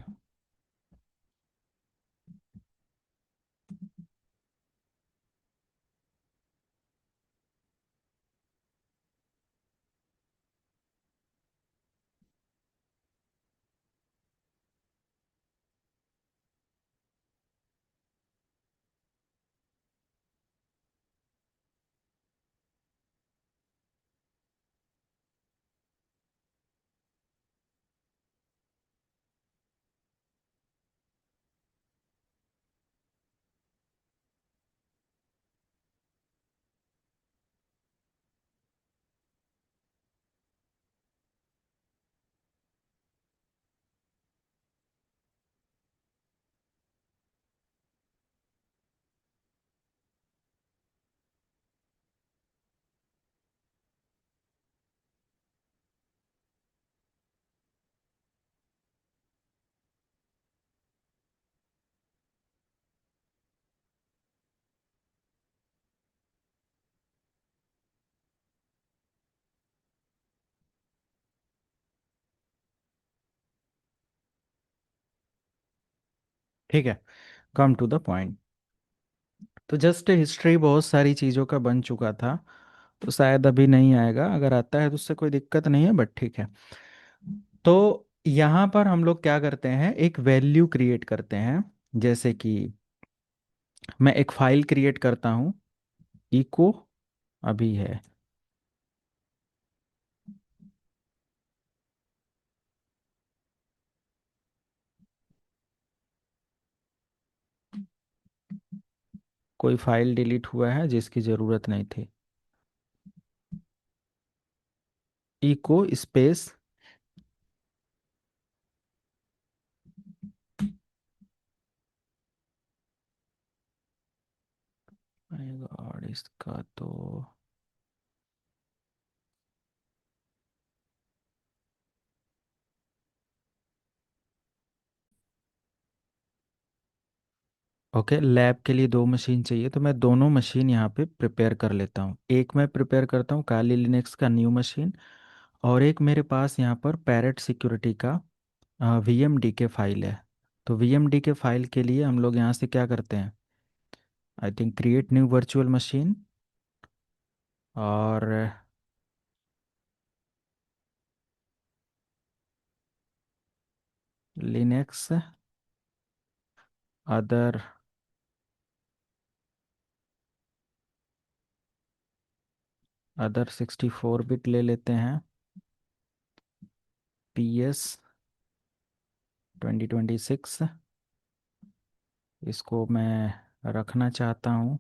ठीक है, कम टू द पॉइंट। तो जस्ट हिस्ट्री बहुत सारी चीज़ों का बन चुका था, तो शायद अभी नहीं आएगा, अगर आता है तो उससे कोई दिक्कत नहीं है, बट ठीक है। तो यहाँ पर हम लोग क्या करते हैं, एक वैल्यू क्रिएट करते हैं। जैसे कि मैं एक फाइल क्रिएट करता हूँ, इको अभी है। कोई फाइल डिलीट हुआ है जिसकी ज़रूरत नहीं थी, इको स्पेस। गॉड, इसका तो ओके, लैब के लिए दो मशीन चाहिए, तो मैं दोनों मशीन यहाँ पे प्रिपेयर कर लेता हूँ। एक मैं प्रिपेयर करता हूँ काली लिनक्स का न्यू मशीन, और एक मेरे पास यहाँ पर पैरेट सिक्योरिटी का वी एम डी के फाइल है। तो वी एम डी के फाइल के लिए हम लोग यहाँ से क्या करते हैं, I think create new virtual machine, और लिनक्स अदर अदर 64 बिट ले लेते हैं, पी एस 2026, इसको मैं रखना चाहता हूँ।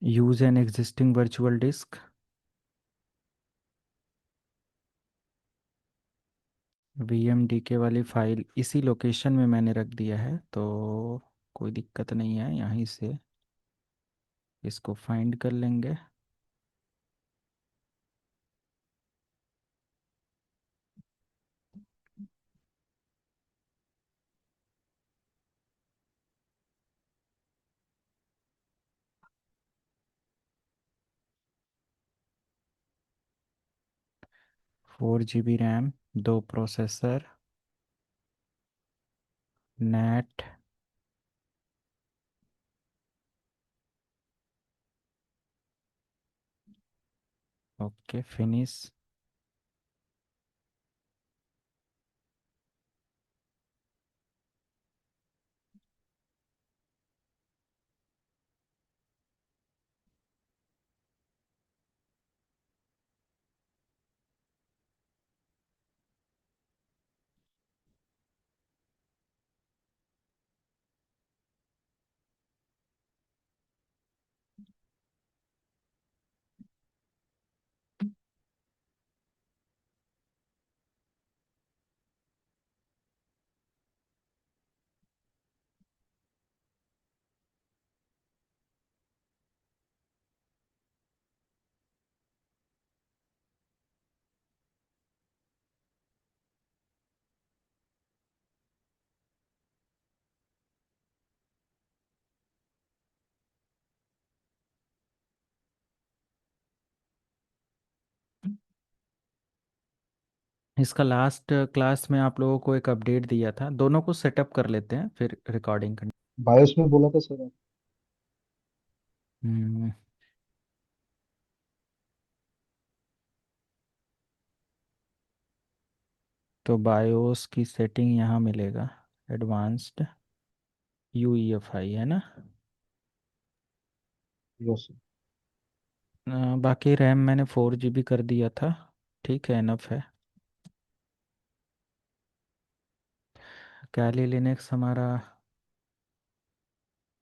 'Use an existing virtual disk', V M D के वाली फाइल इसी लोकेशन में मैंने रख दिया है, तो कोई दिक्कत नहीं है, यहीं से इसको फाइंड कर लेंगे। फोर जी बी रैम, दो प्रोसेसर, नेट, ओके फिनिश। इसका लास्ट क्लास में आप लोगों को एक अपडेट दिया था, दोनों को सेटअप कर लेते हैं फिर रिकॉर्डिंग कर। बायोस में बोला था सर। हम्म, तो बायोस की सेटिंग यहाँ मिलेगा, advanced you E F I है ना। Yes sir. बाकी रैम मैंने 4 GB कर दिया था, ठीक है, इनफ है। कैली लिनक्स हमारा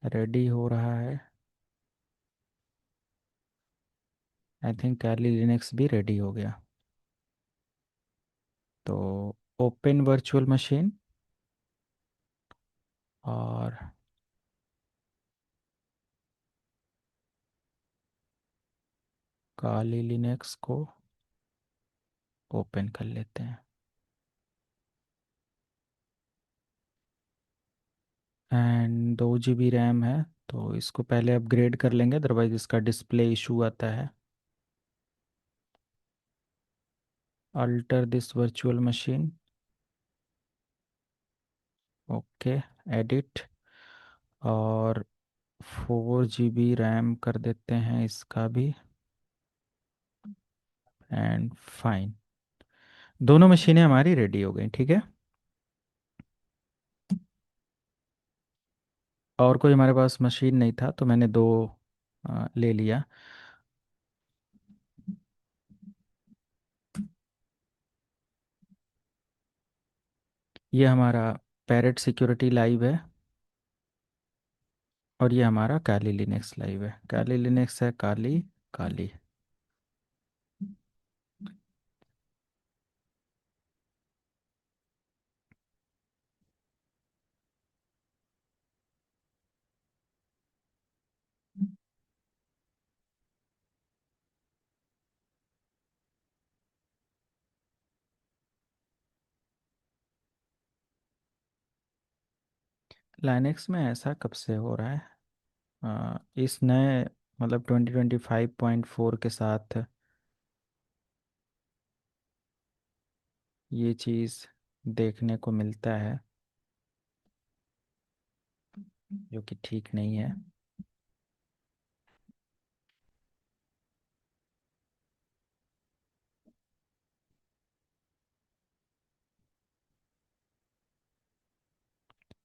रेडी हो रहा है, आई थिंक कैली लिनक्स भी रेडी हो गया। तो ओपन वर्चुअल मशीन और काली लिनक्स को ओपन कर लेते हैं। एंड 2 GB रैम है, तो इसको पहले अपग्रेड कर लेंगे, अदरवाइज इसका डिस्प्ले इशू आता है। Alter this virtual machine. Okay, edit. और 4 GB रैम कर देते हैं इसका भी। एंड फाइन, दोनों मशीनें हमारी रेडी हो गई, ठीक है। और कोई हमारे पास मशीन नहीं था, तो मैंने दो ले लिया। ये हमारा पैरेट सिक्योरिटी लाइव है, और ये हमारा काली लिनक्स लाइव है। काली लिनक्स है काली, काली। लाइनक्स में ऐसा कब से हो रहा है? इस नए मतलब 2025.4 के साथ ये चीज़ देखने को मिलता है, जो कि ठीक नहीं है।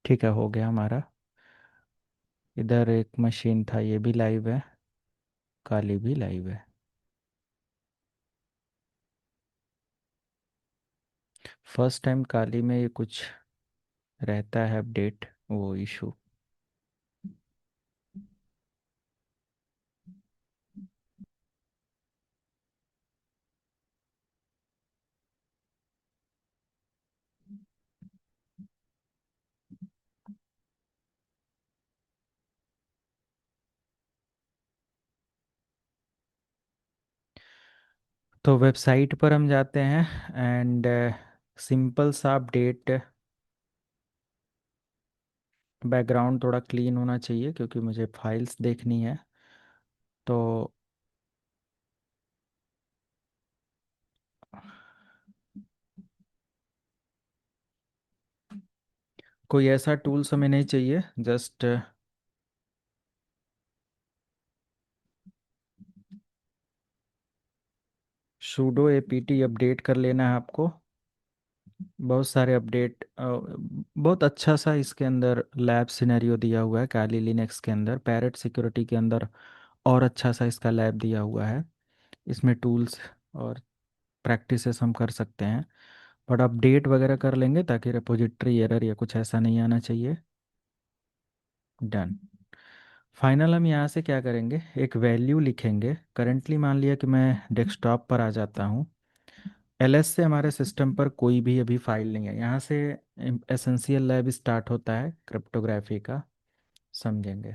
ठीक है, हो गया हमारा। इधर एक मशीन था, ये भी लाइव है, काली भी लाइव है। फर्स्ट टाइम काली में ये कुछ रहता है अपडेट, वो इशू। तो वेबसाइट पर हम जाते हैं, एंड सिंपल सा अपडेट। बैकग्राउंड थोड़ा क्लीन होना चाहिए, क्योंकि मुझे फाइल्स देखनी है। तो कोई ऐसा टूल्स हमें नहीं चाहिए, जस्ट sudo apt अपडेट कर लेना है आपको। बहुत सारे अपडेट, बहुत अच्छा सा इसके अंदर लैब सिनेरियो दिया हुआ है काली लिनक्स के अंदर, पैरेट सिक्योरिटी के अंदर और अच्छा सा इसका लैब दिया हुआ है। इसमें टूल्स और प्रैक्टिसेस हम कर सकते हैं, बट अपडेट वगैरह कर लेंगे ताकि रिपोजिटरी एरर या कुछ ऐसा नहीं आना चाहिए। डन। फाइनल हम यहाँ से क्या करेंगे, एक वैल्यू लिखेंगे। करंटली मान लिया कि मैं डेस्कटॉप पर आ जाता हूँ। एलएस से हमारे सिस्टम पर कोई भी अभी फाइल नहीं है, यहाँ से एसेंशियल लैब स्टार्ट होता है क्रिप्टोग्राफी का, समझेंगे।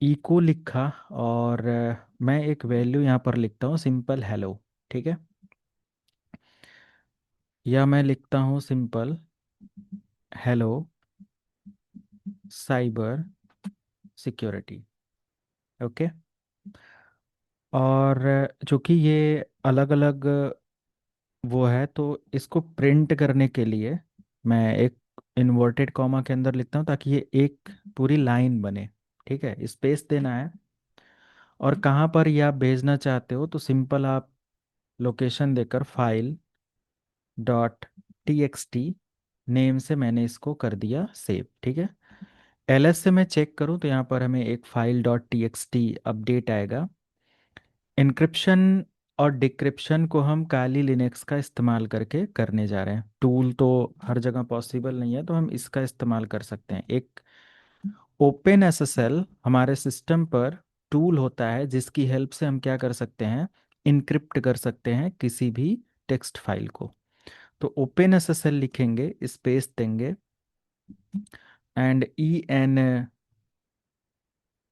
इको लिखा, और मैं एक वैल्यू यहाँ पर लिखता हूँ सिंपल हेलो, ठीक है। या मैं लिखता हूँ simple hello cyber security. Okay. और चूंकि ये अलग अलग वो है, तो इसको प्रिंट करने के लिए मैं एक इन्वर्टेड कॉमा के अंदर लिखता हूँ, ताकि ये एक पूरी लाइन बने। ठीक है, स्पेस देना है। और कहाँ पर ये आप भेजना चाहते हो, तो सिंपल आप लोकेशन देकर file dot T X T name से मैंने इसको कर दिया सेव, ठीक है। एलएस से मैं चेक करूँ तो यहाँ पर हमें एक file dot T X T update आएगा। इंक्रिप्शन और डिक्रिप्शन को हम काली लिनक्स का इस्तेमाल करके करने जा रहे हैं। टूल तो हर जगह पॉसिबल नहीं है, तो हम इसका इस्तेमाल कर सकते हैं। एक ओपन एसएसएल हमारे सिस्टम पर टूल होता है, जिसकी हेल्प से हम क्या कर सकते हैं, इनक्रिप्ट कर सकते हैं किसी भी टेक्स्ट फाइल को। तो ओपन एसएसएल लिखेंगे, स्पेस देंगे, and E N,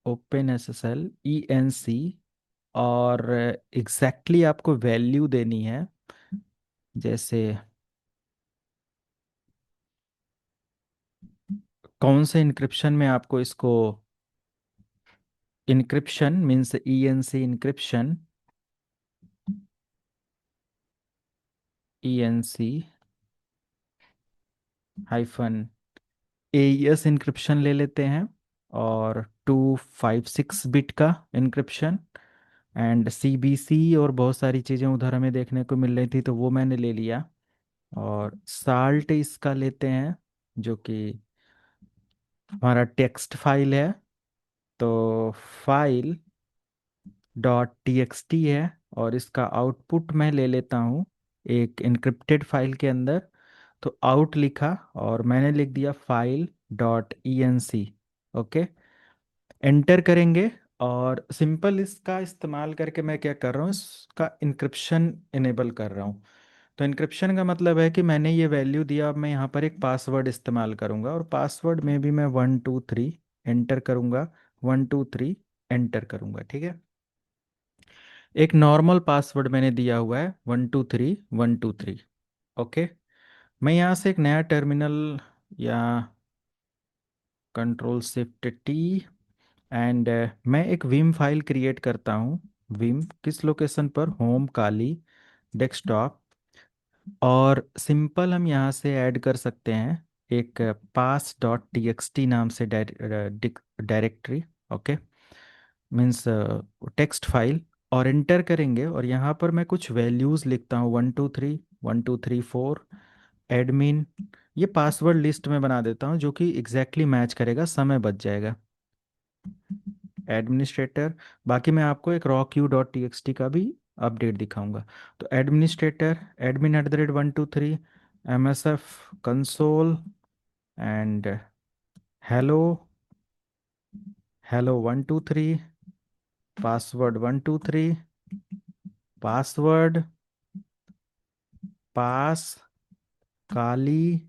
open SSL ENC, और आपको वैल्यू देनी है, जैसे कौन से इंक्रिप्शन में आपको इसको, encryption means ENC encryption, ENC -AES encryption ले लेते हैं, और 256 बिट का इंक्रिप्शन, एंड CBC, और बहुत सारी चीज़ें उधर हमें देखने को मिल रही थी तो वो मैंने ले लिया। और साल्ट इसका लेते हैं, जो कि हमारा टेक्स्ट फाइल है। तो फाइल .txt है, और इसका आउटपुट मैं ले लेता हूँ एक इनक्रिप्टेड फाइल के अंदर। तो आउट लिखा और मैंने लिख दिया फाइल .enc। ओके, एंटर करेंगे। और सिंपल इसका इस्तेमाल करके मैं क्या कर रहा हूँ, इसका इंक्रिप्शन इनेबल कर रहा हूँ। तो इंक्रिप्शन का मतलब है कि मैंने ये वैल्यू दिया, अब मैं यहाँ पर एक पासवर्ड इस्तेमाल करूँगा, और पासवर्ड में भी मैं 123 एंटर करूँगा, 123 एंटर करूँगा, ठीक है। एक नॉर्मल पासवर्ड मैंने दिया हुआ है 123 123। ओके, मैं यहाँ से एक नया टर्मिनल, या Ctrl+Shift+T, एंड मैं एक विम फाइल क्रिएट करता हूँ। विम किस लोकेशन पर, होम काली डेस्कटॉप। और सिंपल हम यहाँ से ऐड कर सकते हैं एक pass.txt नाम से directory. Okay, means text file. और एंटर करेंगे, और यहाँ पर मैं कुछ वैल्यूज़ लिखता हूँ, 123 1 2 3 4 एडमिन। ये पासवर्ड लिस्ट में बना देता हूँ, जो कि एग्जैक्टली मैच करेगा, समय बच जाएगा। एडमिनिस्ट्रेटर, बाकी मैं आपको एक raw_q.txt का भी अपडेट दिखाऊंगा। तो administrator, admin@123, MSF console, and hello, hello 123, password 123, password pass Kali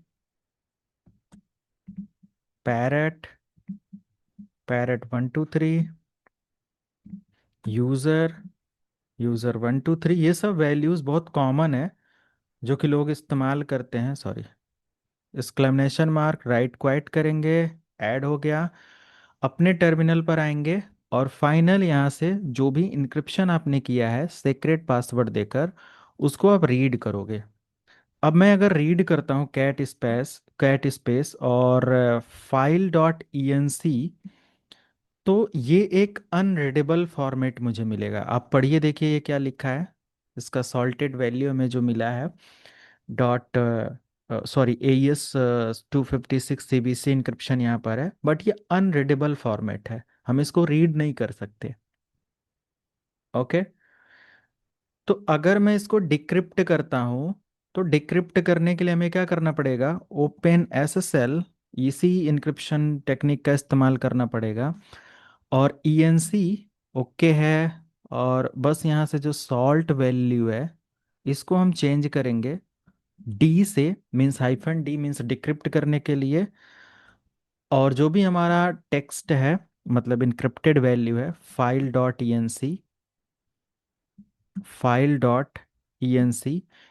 parrot, parrot 123, user, user 123। ये सब वैल्यूज़ बहुत कॉमन है जो कि लोग इस्तेमाल करते हैं। Sorry, exclamation mark, right quite करेंगे, ऐड हो गया। अपने टर्मिनल पर आएंगे, और फाइनल यहाँ से जो भी इंक्रिप्शन आपने किया है सीक्रेट पासवर्ड देकर, उसको आप रीड करोगे। अब मैं अगर रीड करता हूँ कैट स्पेस और file.enc, तो ये एक अनरीडेबल फॉर्मेट मुझे मिलेगा। आप पढ़िए, देखिए ये क्या लिखा है। इसका सॉल्टेड वैल्यू में जो मिला है, dot sorry AES 256 CBC encryption यहाँ पर है, बट ये अनरीडेबल फॉर्मेट है, हम इसको रीड नहीं कर सकते। ओके, तो अगर मैं इसको डिक्रिप्ट करता हूँ, तो डिक्रिप्ट करने के लिए हमें क्या करना पड़ेगा, ओपन SSL, इसी इंक्रिप्शन टेक्निक का इस्तेमाल करना पड़ेगा। और ENC ओके है, और बस यहाँ से जो सॉल्ट वैल्यू है इसको हम चेंज करेंगे D से, मीन्स -D मीन्स डिक्रिप्ट करने के लिए। और जो भी हमारा टेक्स्ट है, मतलब इनक्रिप्टेड वैल्यू है, फाइल.enc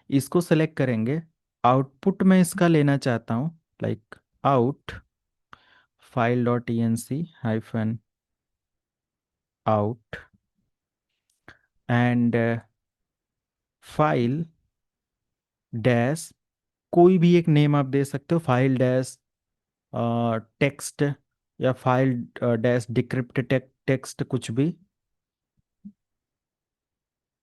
इसको सेलेक्ट करेंगे। आउटपुट में इसका लेना चाहता हूँ, लाइक आउट, फाइल.enc -out, एंड फाइल डैश, कोई भी एक नेम आप दे सकते हो, फाइल डैश टेक्स्ट, या फाइल डैश डिक्रिप्ट टेक्स्ट, कुछ भी।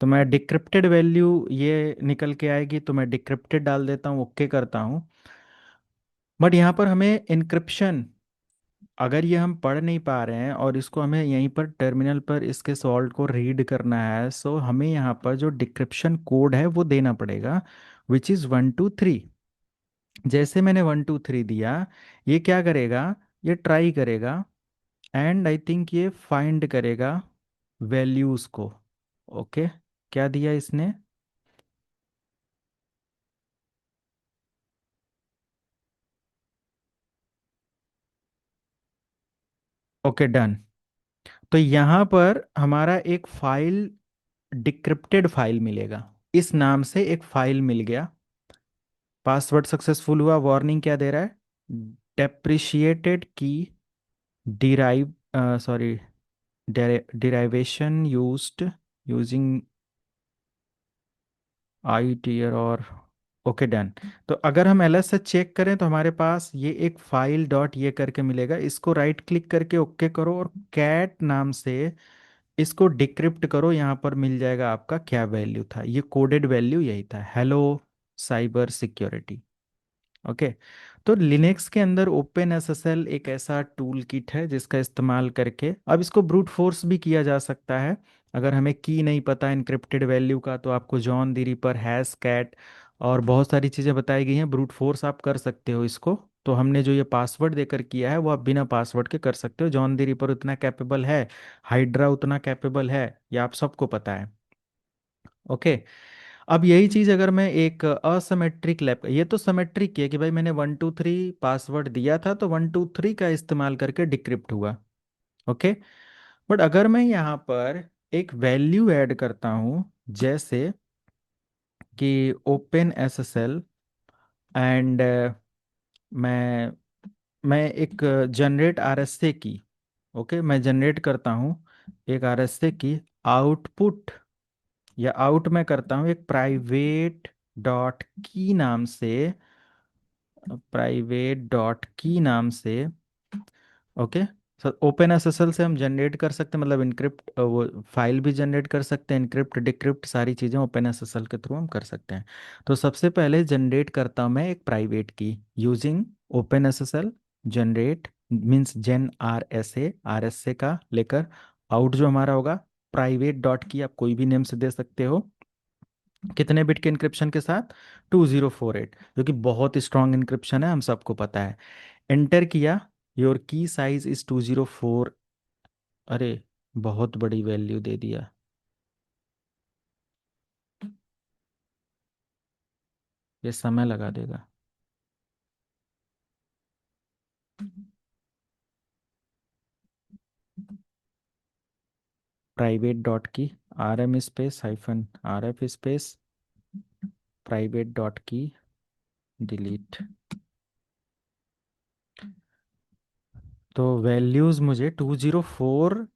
तो मैं डिक्रिप्टेड वैल्यू ये निकल के आएगी, तो मैं डिक्रिप्टेड डाल देता हूँ, ओके करता हूँ। बट यहाँ पर हमें इनक्रिप्शन, अगर ये हम पढ़ नहीं पा रहे हैं और इसको हमें यहीं पर टर्मिनल पर इसके सॉल्ट को रीड करना है, सो हमें यहाँ पर जो डिक्रिप्शन कोड है वो देना पड़ेगा, विच इज़ 123। जैसे मैंने 123 दिया, ये क्या करेगा, ये ट्राई करेगा, एंड आई थिंक ये फाइंड करेगा वैल्यूज़ को। ओके, क्या दिया इसने, ओके डन। तो यहाँ पर हमारा एक फाइल, डिक्रिप्टेड फाइल मिलेगा, इस नाम से एक फाइल मिल गया। पासवर्ड सक्सेसफुल हुआ, वार्निंग क्या दे रहा है? Deprecated key derive sorry derivation used using iter और ओके डन। तो अगर हम एलएस से चेक करें तो हमारे पास ये एक फाइल डॉट ये करके मिलेगा, इसको राइट क्लिक करके ओके करो और कैट नाम से इसको डिक्रिप्ट करो। यहाँ पर मिल जाएगा आपका क्या वैल्यू था, ये कोडेड वैल्यू यही था, हेलो साइबर सिक्योरिटी। ओके। तो लिनक्स के अंदर ओपन एसएसएल एक ऐसा टूल किट है जिसका इस्तेमाल करके अब इसको ब्रूट फोर्स भी किया जा सकता है। अगर हमें की नहीं पता इनक्रिप्टेड वैल्यू का, तो आपको John the ripper, hashcat और बहुत सारी चीज़ें बताई गई हैं, ब्रूट फोर्स आप कर सकते हो इसको। तो हमने जो ये पासवर्ड देकर किया है वो आप बिना पासवर्ड के कर सकते हो। जॉन दी रिपर उतना कैपेबल है, हाइड्रा उतना कैपेबल है, ये आप सबको पता है। ओके। अब यही चीज अगर मैं एक असिमेट्रिक लैब, ये तो सिमेट्रिक है कि भाई मैंने 1 2 3 पासवर्ड दिया था तो 1 2 3 का इस्तेमाल करके डिक्रिप्ट हुआ। ओके। बट अगर मैं यहाँ पर एक वैल्यू ऐड करता हूँ, जैसे कि ओपन एसएसएल एंड मैं मैं एक जनरेट आरएसए की, ओके मैं जनरेट करता हूँ एक आरएसए की आउटपुट, या आउट में करता हूँ एक प्राइवेट डॉट की नाम से, प्राइवेट डॉट की नाम से। ओके। सर ओपन एसएसएल से हम जनरेट कर सकते हैं, मतलब इनक्रिप्ट वो फाइल भी जनरेट कर सकते हैं, इनक्रिप्ट डिक्रिप्ट सारी चीज़ें ओपन एसएसएल के थ्रू हम कर सकते हैं। तो सबसे पहले जनरेट करता हूँ मैं एक private key using open SSL. Generate means gen R S A का लेकर आउट जो हमारा होगा प्राइवेट डॉट की, आप कोई भी नेम से दे सकते हो। कितने बिट के इंक्रिप्शन के साथ? 2048, जो कि बहुत स्ट्रांग इंक्रिप्शन है, हम सबको पता है। एंटर किया, योर की साइज इज 204। अरे बहुत बड़ी वैल्यू दे दिया, ये समय लगा देगा। प्राइवेट डॉट की RM space hyphen RF space private dot की डिलीट। तो वैल्यूज़ मुझे 204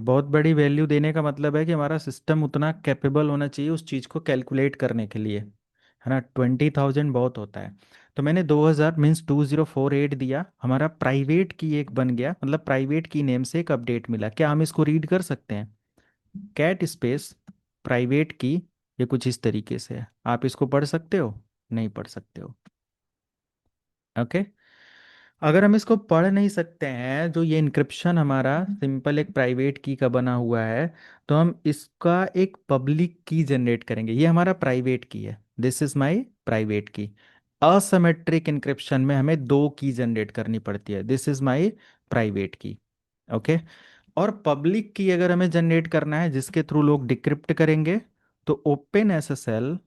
बहुत बड़ी वैल्यू देने का मतलब है कि हमारा सिस्टम उतना कैपेबल होना चाहिए उस चीज़ को कैलकुलेट करने के लिए, है ना। 20,000 बहुत होता है। तो मैंने 2000 मीन्स 2048 दिया, हमारा प्राइवेट की एक बन गया, मतलब प्राइवेट की नेम से एक अपडेट मिला। क्या हम इसको रीड कर सकते हैं? कैट स्पेस प्राइवेट की, ये कुछ इस तरीके से है, आप इसको पढ़ सकते हो? नहीं पढ़ सकते हो। ओके। अगर हम इसको पढ़ नहीं सकते हैं, जो ये इंक्रिप्शन हमारा सिंपल एक प्राइवेट की का बना हुआ है, तो हम इसका एक पब्लिक की जनरेट करेंगे। ये हमारा प्राइवेट की है, दिस इज माय प्राइवेट की। असिमेट्रिक इंक्रिप्शन में हमें दो की जनरेट करनी पड़ती है, दिस इज माय प्राइवेट की। ओके। और पब्लिक की अगर हमें जनरेट करना है जिसके थ्रू लोग डिक्रिप्ट करेंगे, तो ओपन एसएसएल,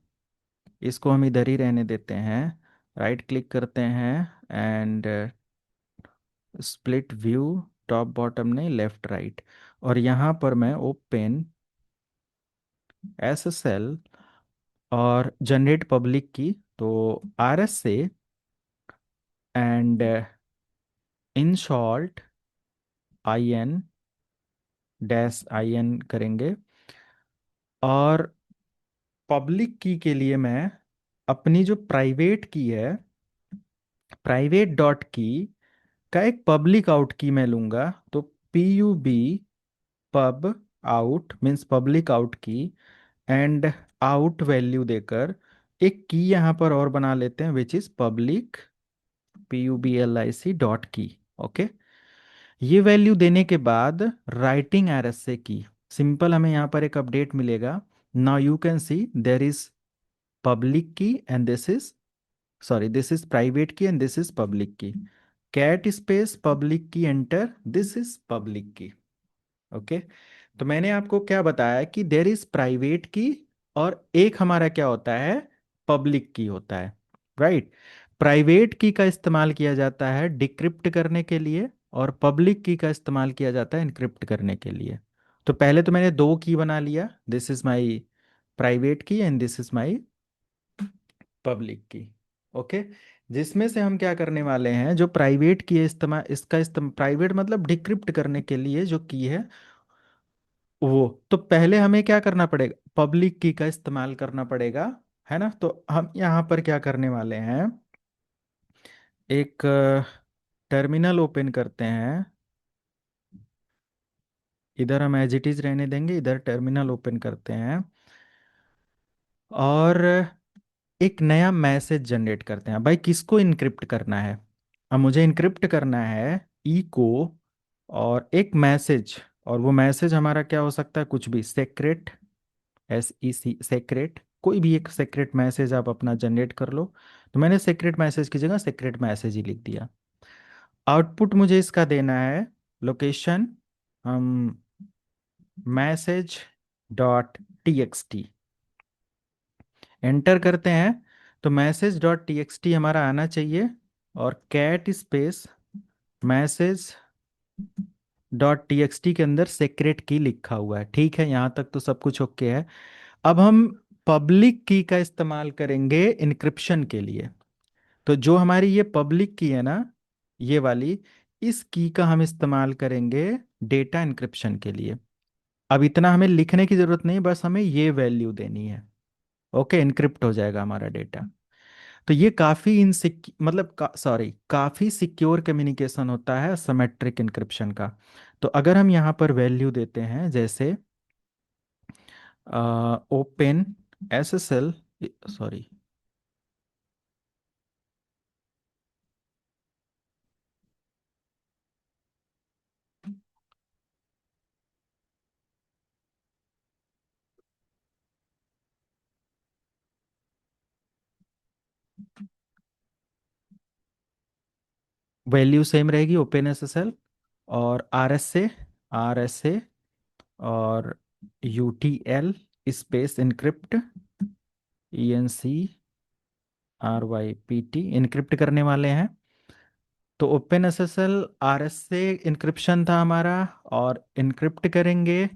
इसको हम इधर ही रहने देते हैं, राइट क्लिक करते हैं and split view, top bottom नहीं लेफ्ट राइट, और यहाँ पर मैं ओपन एसएसएल और जनरेट पब्लिक की, तो RS से and in short IN dash IN करेंगे। और पब्लिक की के लिए मैं अपनी जो प्राइवेट की है, प्राइवेट डॉट की का एक पब्लिक आउट की मैं लूंगा। तो PUB pub out means public out की एंड आउट वैल्यू देकर एक की यहाँ पर और बना लेते हैं, which is public PUBLIC dot की। ओके। ये वैल्यू देने के बाद राइटिंग RSA की, सिंपल हमें यहाँ पर एक अपडेट मिलेगा। Now you can see there is public key and this is, sorry this is private key and this is public key. Cat space public key enter, this is public key. Okay. तो मैंने आपको क्या बताया कि there is private की और एक हमारा क्या होता है, पब्लिक की होता है, राइट। प्राइवेट की का इस्तेमाल किया जाता है डिक्रिप्ट करने के लिए, और पब्लिक की का इस्तेमाल किया जाता है इनक्रिप्ट करने के लिए। तो पहले तो मैंने दो की बना लिया, this is my private key and this is my public key. Okay, जिसमें से हम क्या करने वाले हैं, जो प्राइवेट की है इस्तेमाल, इसका इस्तेमाल प्राइवेट मतलब डिक्रिप्ट करने के लिए जो की है वो, तो पहले हमें क्या करना पड़ेगा, पब्लिक की का इस्तेमाल करना पड़ेगा, है ना। तो हम यहाँ पर क्या करने वाले हैं, एक टर्मिनल ओपन करते हैं, इधर हम एज इट इज रहने देंगे, इधर टर्मिनल ओपन करते हैं और एक नया मैसेज जनरेट करते हैं। भाई किसको इनक्रिप्ट करना है, अब मुझे इनक्रिप्ट करना है ई को, और एक मैसेज, और वो मैसेज हमारा क्या हो सकता है, कुछ भी सेक्रेट, SEC सेक्रेट, कोई भी एक सेक्रेट मैसेज आप अपना जनरेट कर लो। तो मैंने सेक्रेट मैसेज की जगह सेक्रेट मैसेज ही लिख दिया। आउटपुट मुझे इसका देना है, लोकेशन, हम मैसेज डॉट TXT एंटर करते हैं, तो मैसेज डॉट TXT हमारा आना चाहिए, और cat space message dot TXT के अंदर सेक्रेट की लिखा हुआ है। ठीक है, यहाँ तक तो सब कुछ ओके है। अब हम पब्लिक की का इस्तेमाल करेंगे इनक्रिप्शन के लिए। तो जो हमारी ये पब्लिक की है ना, ये वाली, इस की का हम इस्तेमाल करेंगे डेटा इनक्रिप्शन के लिए। अब इतना हमें लिखने की जरूरत नहीं, बस हमें ये वैल्यू देनी है। ओके, इनक्रिप्ट हो जाएगा हमारा डेटा। तो ये काफी मतलब सॉरी, काफी सिक्योर कम्युनिकेशन होता है सिमेट्रिक इनक्रिप्शन का। तो अगर हम यहाँ पर वैल्यू देते हैं, जैसे open SSL, sorry, value same रहेगी, ओपन SSL और RSA और UTL space encrypt, ENCRYPT encrypt करने वाले हैं। तो ओपन SSL RSA इंक्रिप्शन था हमारा, और इनक्रिप्ट करेंगे।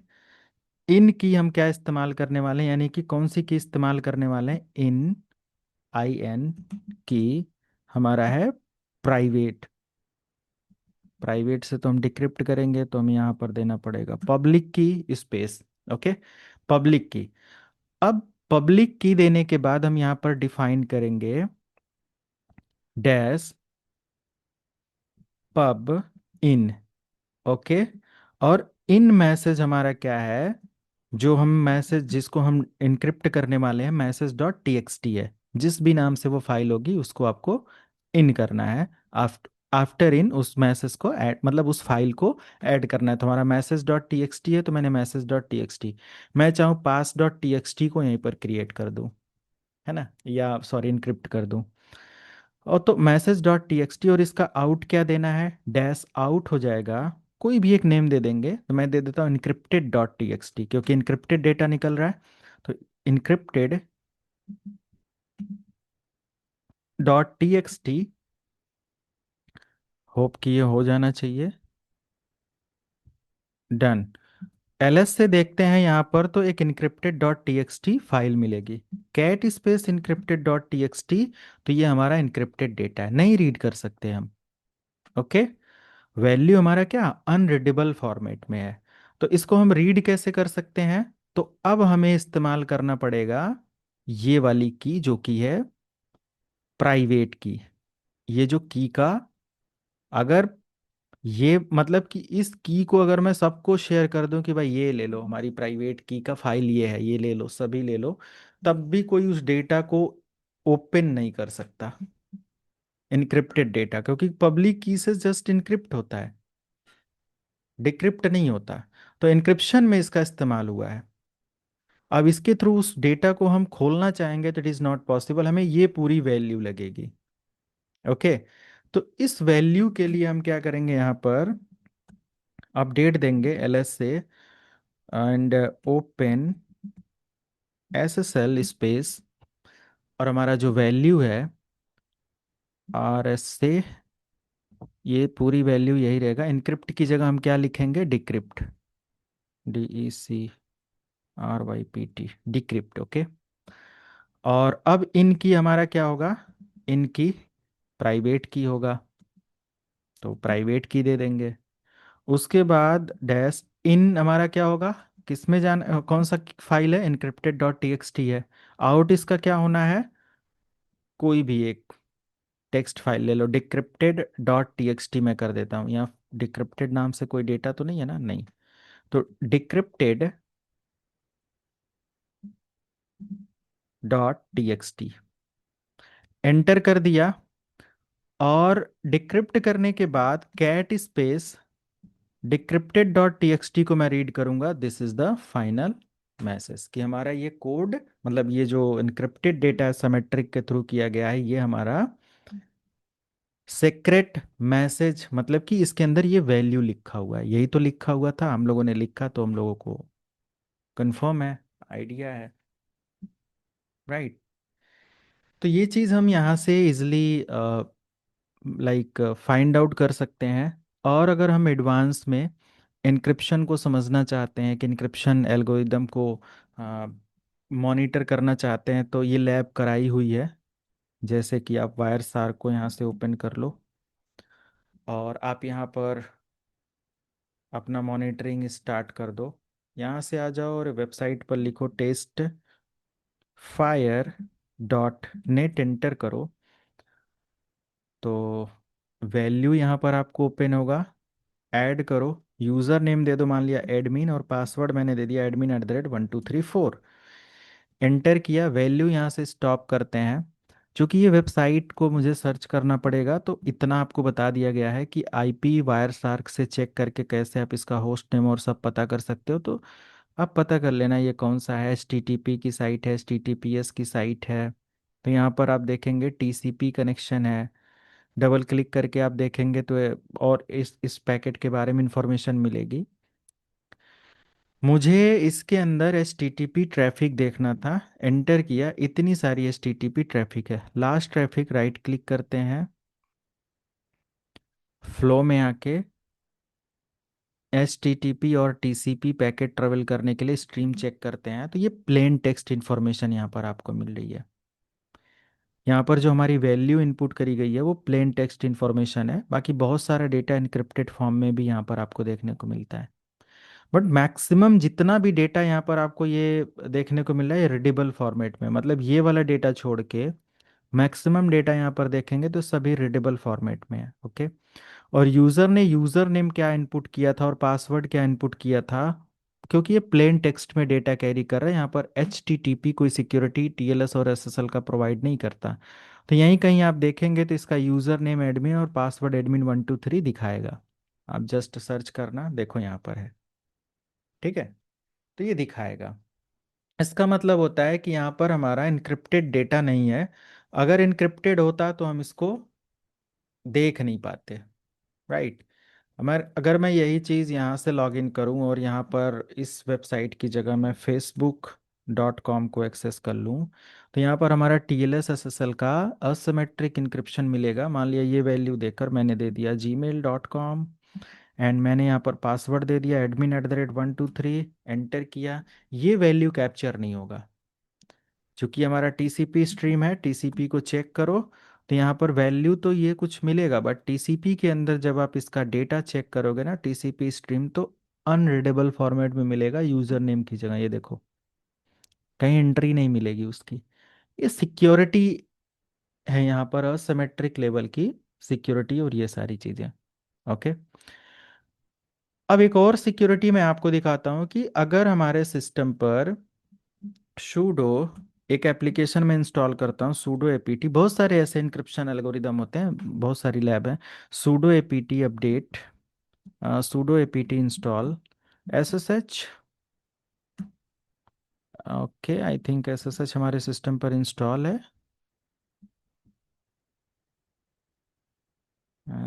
इन की हम क्या इस्तेमाल करने वाले हैं, यानी कि कौन सी की इस्तेमाल करने वाले हैं, इन IN की हमारा है प्राइवेट। प्राइवेट से तो हम डिक्रिप्ट करेंगे, तो हम यहाँ पर देना पड़ेगा पब्लिक की स्पेस। ओके, पब्लिक की। अब पब्लिक की देने के बाद हम यहाँ पर डिफाइन करेंगे डैश पब इन। ओके, और इन मैसेज हमारा क्या है, जो हम मैसेज जिसको हम इनक्रिप्ट करने वाले हैं, मैसेज डॉट TXT है। जिस भी नाम से वो फाइल होगी उसको आपको इन करना है। आफ्टर आफ्टर इन उस मैसेज को ऐड, मतलब उस फाइल को ऐड करना है। तो हमारा मैसेज डॉट TXT है, तो मैंने मैसेज डॉट TXT, मैं चाहूँ पास डॉट TXT को यहीं पर क्रिएट कर दूँ, है ना, या सॉरी इनक्रिप्ट कर दूँ। और तो मैसेज डॉट TXT, और इसका आउट क्या देना है, डैश आउट हो जाएगा, कोई भी एक नेम दे देंगे। तो मैं दे देता हूँ इनक्रिप्टेड डॉट TXT, क्योंकि इनक्रिप्टेड डेटा निकल रहा है। तो इनक्रिप्टेड डॉट TXT, होप कि ये हो जाना चाहिए, डन। LS से देखते हैं यहाँ पर, तो एक इनक्रिप्टेड डॉट TXT फाइल मिलेगी, cat space encrypted dot TXT। तो ये हमारा इनक्रिप्टेड डेटा है, नहीं रीड कर सकते हम। ओके, वैल्यू हमारा क्या अनरीडेबल फॉर्मेट में है। तो इसको हम रीड कैसे कर सकते हैं, तो अब हमें इस्तेमाल करना पड़ेगा ये वाली की, जो की है प्राइवेट की। ये जो की का, अगर ये मतलब कि इस की को अगर मैं सबको शेयर कर दूं कि भाई ये ले लो, हमारी प्राइवेट की का फाइल ये है, ये ले लो, सभी ले लो, तब भी कोई उस डेटा को ओपन नहीं कर सकता, इनक्रिप्टेड डेटा, क्योंकि पब्लिक की से जस्ट इनक्रिप्ट होता है, डिक्रिप्ट नहीं होता। तो इनक्रिप्शन में इसका इस्तेमाल हुआ है। अब इसके थ्रू उस डेटा को हम खोलना चाहेंगे तो इट इज़ नॉट पॉसिबल, हमें ये पूरी वैल्यू लगेगी। ओके, तो इस वैल्यू के लिए हम क्या करेंगे, यहाँ पर अपडेट देंगे LS से, एंड ओपन SSL स्पेस, और हमारा जो वैल्यू है RSA ये पूरी वैल्यू यही रहेगा। इनक्रिप्ट की जगह हम क्या लिखेंगे, डिक्रिप्ट, DECRYPT, डिक्रिप्ट। ओके। और अब इनकी हमारा क्या होगा, इनकी प्राइवेट की होगा, तो प्राइवेट की दे देंगे। उसके बाद डैश इन हमारा क्या होगा, किस में कौन सा फाइल है, encrypted dot T X T है। आउट इसका क्या होना है, कोई भी एक टेक्स्ट फाइल ले लो, decrypted dot T X T मैं कर देता हूँ, यहाँ डिक्रिप्टेड नाम से कोई डेटा तो नहीं है ना, नहीं। तो decrypted dot T X T enter कर दिया। और डिक्रिप्ट करने के बाद cat space decrypted dot TXT को मैं रीड करूंगा, this is the final message, कि हमारा ये कोड, मतलब ये जो इनक्रिप्टेड डेटा सिमेट्रिक के थ्रू किया गया है, ये हमारा सीक्रेट मैसेज, मतलब कि इसके अंदर ये वैल्यू लिखा हुआ है, यही तो लिखा हुआ था, हम लोगों ने लिखा तो हम लोगों को कंफर्म है, आइडिया है, राइट। तो ये चीज़ हम यहाँ से इजली लाइक फाइंड आउट कर सकते हैं। और अगर हम एडवांस में इनक्रिप्शन को समझना चाहते हैं, कि इनक्रिप्शन एल्गोरिदम को मॉनिटर करना चाहते हैं, तो ये लैब कराई हुई है। जैसे कि आप वायर सार्क को यहाँ से ओपन कर लो, और आप यहाँ पर अपना मॉनिटरिंग स्टार्ट कर दो। यहाँ से आ जाओ और वेबसाइट पर लिखो test fire dot net, enter करो। तो वैल्यू यहाँ पर आपको ओपन होगा, ऐड करो, यूज़र नेम दे दो, मान लिया एडमिन, और पासवर्ड मैंने दे दिया admin@1234। एंटर किया, वैल्यू यहाँ से स्टॉप करते हैं। चूंकि ये वेबसाइट को मुझे सर्च करना पड़ेगा, तो इतना आपको बता दिया गया है कि आईपी वायर सार्क से चेक करके कैसे आप इसका होस्ट नेम और सब पता कर सकते हो। तो आप पता कर लेना ये कौन सा है, HTTP की साइट है, HTTPS की साइट है। तो यहाँ पर आप देखेंगे TCP कनेक्शन है, डबल क्लिक करके आप देखेंगे तो और इस पैकेट के बारे में इंफॉर्मेशन मिलेगी। मुझे इसके अंदर HTTP ट्रैफिक देखना था, एंटर किया, इतनी सारी HTTP ट्रैफिक है। लास्ट ट्रैफिक, राइट क्लिक करते हैं, फ्लो में आके HTTP और TCP पैकेट ट्रेवल करने के लिए स्ट्रीम चेक करते हैं। तो ये प्लेन टेक्स्ट इन्फॉर्मेशन यहाँ पर आपको मिल रही है। यहाँ पर जो हमारी वैल्यू इनपुट करी गई है वो प्लेन टेक्स्ट इन्फॉर्मेशन है, बाकी बहुत सारा डेटा इनक्रिप्टेड फॉर्म में भी यहाँ पर आपको देखने को मिलता है। बट मैक्सिमम जितना भी डेटा यहाँ पर आपको ये देखने को मिल रहा है, ये रीडेबल फॉर्मेट में, मतलब ये वाला डेटा छोड़ के मैक्सिमम डेटा यहाँ पर देखेंगे तो सभी रीडेबल फॉर्मेट में है। ओके। और यूज़र ने यूज़र नेम क्या इनपुट किया था और पासवर्ड क्या इनपुट किया था, क्योंकि ये प्लेन टेक्स्ट में डेटा कैरी कर रहा है, यहाँ पर HTTP कोई सिक्योरिटी TLS और SSL का प्रोवाइड नहीं करता। तो यहीं कहीं आप देखेंगे तो इसका यूज़र नेम एडमिन और पासवर्ड admin123 दिखाएगा। आप जस्ट सर्च करना, देखो यहाँ पर है, ठीक है। तो ये दिखाएगा। इसका मतलब होता है कि यहाँ पर हमारा इनक्रिप्टेड डेटा नहीं है। अगर इनक्रिप्टेड होता तो हम इसको देख नहीं पाते, राइट। अगर मैं यही चीज़ यहाँ से लॉग इन करूँ और यहाँ पर इस वेबसाइट की जगह मैं facebook.com को एक्सेस कर लूँ, तो यहाँ पर हमारा TLS SSL का असिमेट्रिक इंक्रिप्शन मिलेगा। मान लिया ये वैल्यू देकर मैंने दे दिया gmail.com, एंड मैंने यहाँ पर पासवर्ड दे दिया admin@123, एंटर किया, ये वैल्यू कैप्चर नहीं होगा। चूंकि हमारा TCP स्ट्रीम है, TCP को चेक करो, तो यहाँ पर वैल्यू तो ये कुछ मिलेगा, बट TCP के अंदर जब आप इसका डेटा चेक करोगे ना, TCP स्ट्रीम तो अनरीडेबल फॉर्मेट में मिलेगा, यूजर नेम की जगह ये देखो, कहीं एंट्री नहीं मिलेगी उसकी। ये सिक्योरिटी है यहाँ पर, असिमेट्रिक लेवल की सिक्योरिटी और ये सारी चीज़ें। ओके। अब एक और सिक्योरिटी मैं आपको दिखाता हूँ, कि अगर हमारे सिस्टम पर सूडो, एक एप्लीकेशन में इंस्टॉल करता हूँ सूडो एपीटी, बहुत सारे ऐसे इंक्रिप्शन एल्गोरिदम होते हैं, बहुत सारी लैब है। Pseudo APT update, pseudo APT install SSH। Okay, I think SSH हमारे सिस्टम पर इंस्टॉल है।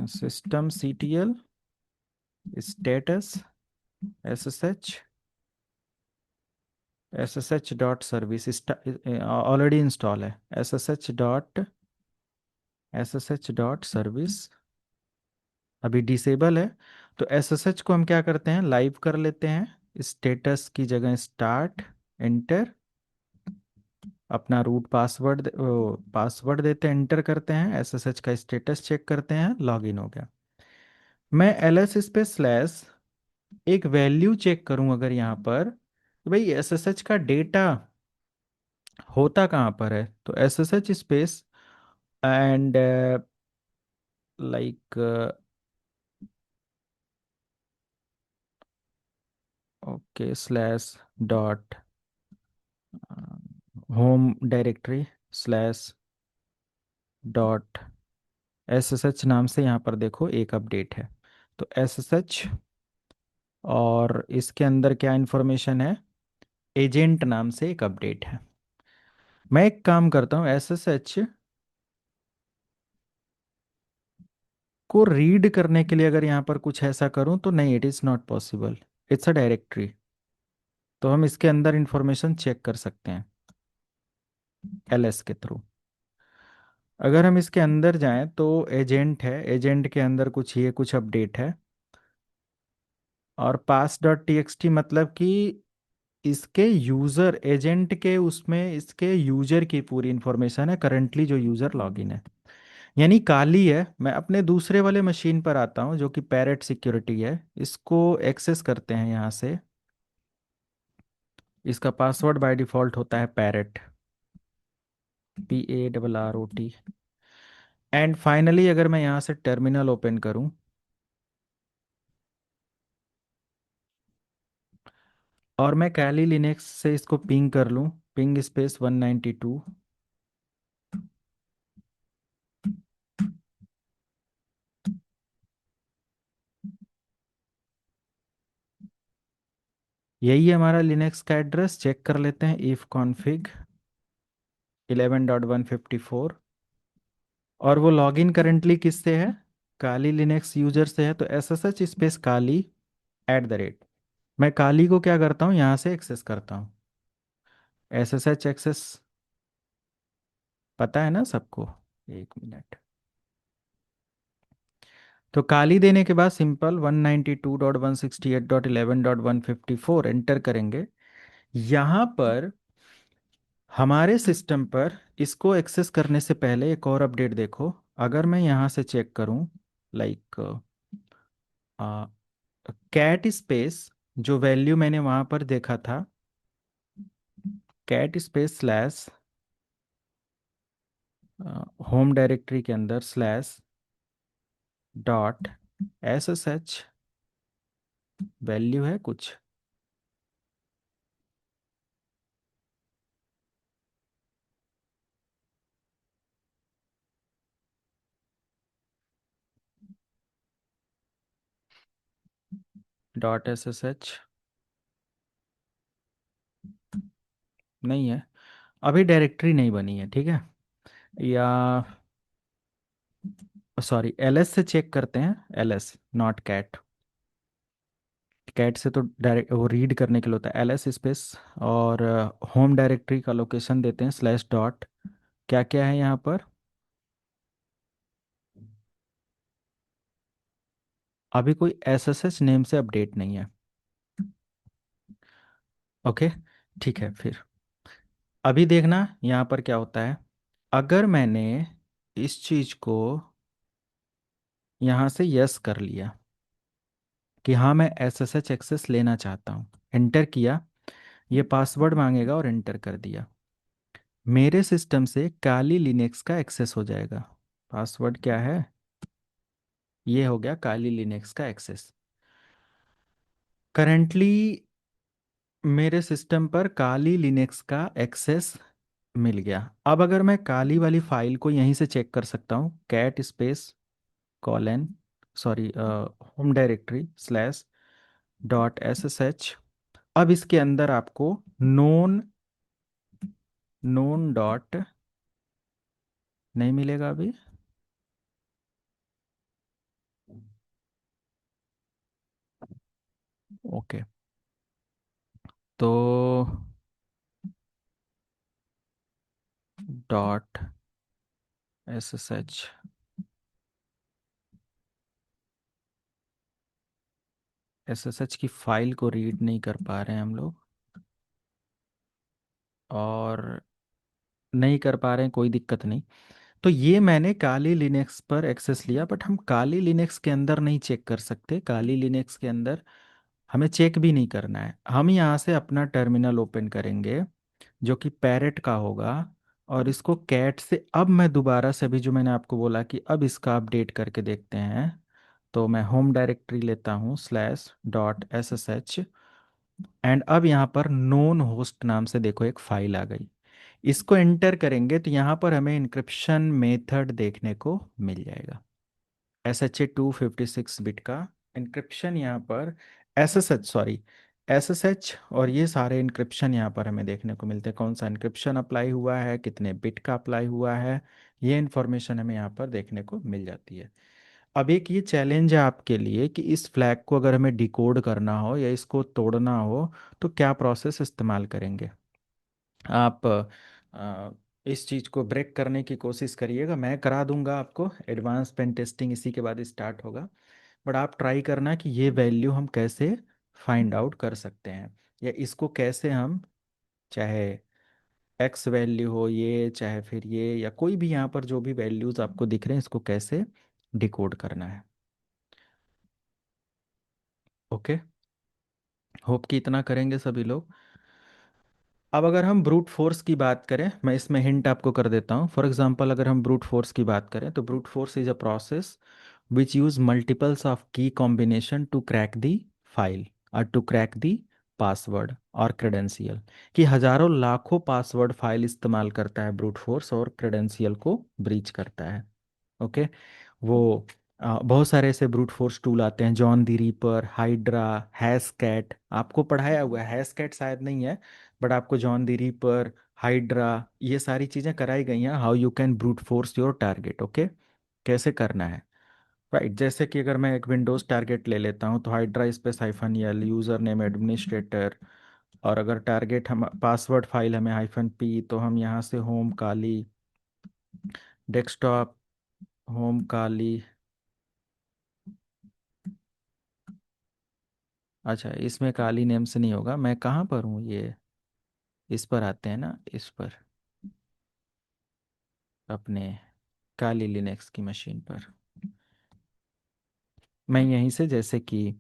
System CTL status SSH, SSH dot service already install है, SSH डॉट सर्विस। अभी डिसेबल है। तो एसएसएच को हम क्या करते हैं, लाइव कर लेते हैं, स्टेटस की जगह स्टार्ट, एंटर, अपना रूट पासवर्ड पासवर्ड देते हैं, एंटर करते हैं, एसएसएच का स्टेटस चेक करते हैं, लॉगिन हो गया। मैं एलएस स्पेस स्लैश एक वैल्यू चेक करूं अगर यहाँ पर, तो भाई एसएसएच का डेटा होता कहाँ पर है, तो SSH space and like okay slash dot home directory slash dot SSH नाम से यहाँ पर देखो एक अपडेट है। तो एसएसएच, और इसके अंदर क्या इन्फॉर्मेशन है, एजेंट नाम से एक अपडेट है। मैं एक काम करता हूँ, एसएसएच को रीड करने के लिए अगर यहाँ पर कुछ ऐसा करूँ तो नहीं, it is not possible, it's a directory. तो हम इसके अंदर इंफॉर्मेशन चेक कर सकते हैं एलएस के थ्रू। अगर हम इसके अंदर जाएं तो एजेंट है, एजेंट के अंदर कुछ ये कुछ अपडेट है, और पास डॉट टीएक्सटी मतलब कि इसके यूज़र एजेंट के उसमें इसके यूजर की पूरी इंफॉर्मेशन है, करंटली जो यूज़र लॉगिन है, यानी काली है। मैं अपने दूसरे वाले मशीन पर आता हूँ जो कि पैरेट सिक्योरिटी है, इसको एक्सेस करते हैं यहाँ से। इसका पासवर्ड बाय डिफ़ॉल्ट होता है पैरेट, PARROT। एंड फाइनली अगर मैं यहाँ से टर्मिनल ओपन करूँ और मैं कैली लिनक्स से इसको पिंग कर लूँ, पिंग स्पेस 192, यही है हमारा लिनक्स का एड्रेस। चेक कर लेते हैं, इफ कॉन्फिग 11.154, और वो लॉगिन करंटली किससे है, काली लिनक्स यूजर से है, तो SSH स्पेस काली @ मैं काली को क्या करता हूँ, यहाँ से एक्सेस करता हूँ। SSH एक्सेस पता है ना सबको, एक मिनट। तो काली देने के बाद सिंपल 192.168.11.154 एंटर करेंगे। यहाँ पर हमारे सिस्टम पर इसको एक्सेस करने से पहले एक और अपडेट देखो। अगर मैं यहाँ से चेक करूँ, लाइक कैट स्पेस, जो वैल्यू मैंने वहाँ पर देखा था, cat space slash home directory के अंदर स्लैश डॉट SSH वैल्यू है कुछ, .SSH नहीं है, अभी डायरेक्टरी नहीं बनी है, ठीक है। या सॉरी, LS से चेक करते हैं, LS नॉट कैट, कैट से तो डायरेक्ट वो रीड करने के लिए होता है, LS स्पेस, और होम डायरेक्टरी का लोकेशन देते हैं स्लैश डॉट, क्या क्या है यहाँ पर, अभी कोई SSH नेम से अपडेट नहीं है। ओके, ठीक है फिर। अभी देखना यहाँ पर क्या होता है, अगर मैंने इस चीज को यहाँ से यस कर लिया कि हाँ मैं SSH एक्सेस लेना चाहता हूँ, एंटर किया, ये पासवर्ड मांगेगा और एंटर कर दिया, मेरे सिस्टम से काली लिनक्स का एक्सेस हो जाएगा। पासवर्ड क्या है, ये हो गया काली लिनक्स का एक्सेस। करेंटली मेरे सिस्टम पर काली लिनक्स का एक्सेस मिल गया। अब अगर मैं काली वाली फाइल को यहीं से चेक कर सकता हूँ, cat space colon sorry home directory slash .SSH। अब इसके अंदर आपको नोन नोन डॉट नहीं मिलेगा अभी, ओके। तो .SSH एसएसएच की फाइल को रीड नहीं कर पा रहे हैं हम लोग, और नहीं कर पा रहे हैं, कोई दिक्कत नहीं। तो ये मैंने काली लिनक्स पर एक्सेस लिया, बट हम काली लिनक्स के अंदर नहीं चेक कर सकते। काली लिनक्स के अंदर हमें चेक भी नहीं करना है। हम यहाँ से अपना टर्मिनल ओपन करेंगे जो कि पैरेट का होगा, और इसको कैट से, अब मैं दोबारा से अभी जो मैंने आपको बोला कि अब इसका अपडेट करके देखते हैं, तो मैं होम डायरेक्टरी लेता हूँ /.ssh, एंड अब यहाँ पर नोन होस्ट नाम से देखो एक फाइल आ गई। इसको एंटर करेंगे तो यहाँ पर हमें इंक्रिप्शन मेथड देखने को मिल जाएगा। SHA-256 बिट का इंक्रिप्शन यहाँ पर, एस एस एच, और ये सारे इंक्रिप्शन यहाँ पर हमें देखने को मिलते हैं। कौन सा इंक्रिप्शन अप्लाई हुआ है, कितने बिट का अप्लाई हुआ है, ये इन्फॉर्मेशन हमें यहाँ पर देखने को मिल जाती है। अब एक ये चैलेंज है आपके लिए कि इस फ्लैग को अगर हमें डिकोड करना हो या इसको तोड़ना हो तो क्या प्रोसेस इस्तेमाल करेंगे आप। इस चीज़ को ब्रेक करने की कोशिश करिएगा, मैं करा दूंगा आपको। एडवांस पेन टेस्टिंग इसी के बाद स्टार्ट होगा, बट आप ट्राई करना कि ये वैल्यू हम कैसे फाइंड आउट कर सकते हैं, या इसको कैसे हम, चाहे एक्स वैल्यू हो ये, चाहे फिर ये, या कोई भी यहाँ पर जो भी वैल्यूज़ आपको दिख रहे हैं, इसको कैसे डिकोड करना है। ओके, होप कि इतना करेंगे सभी लोग। अब अगर हम ब्रूट फोर्स की बात करें, मैं इसमें हिंट आपको कर देता हूँ। फॉर एग्जांपल अगर हम ब्रूट फोर्स की बात करें तो brute force is a process which use multiples of key combination to crack the file और टू क्रैक दी पासवर्ड और क्रेडेंशियल। कि हजारों लाखों पासवर्ड फाइल इस्तेमाल करता है ब्रूट फोर्स और क्रेडेंशियल को ब्रीच करता है। ओके, वो बहुत सारे ऐसे ब्रूट फोर्स टूल आते हैं, जॉन दी रीपर, हाइड्रा, हैशकैट। आपको पढ़ाया हुआ है, हैशकैट शायद नहीं है, बट आपको जॉन दी रीपर, हाइड्रा, ये सारी चीज़ें कराई गई हैं, how you can brute force your target. Okay, कैसे करना है। राइट, जैसे कि अगर मैं एक विंडोज़ टारगेट ले लेता हूँ तो hydra space -l, user name administrator, और अगर टारगेट हम पासवर्ड फाइल हमें -p, तो हम यहाँ से होम काली, डेस्कटॉप, होम काली। अच्छा, इसमें काली नेम से नहीं होगा, मैं कहाँ पर हूँ ये, इस पर आते हैं ना, इस पर, अपने काली लिनक्स की मशीन पर। मैं यहीं से, जैसे कि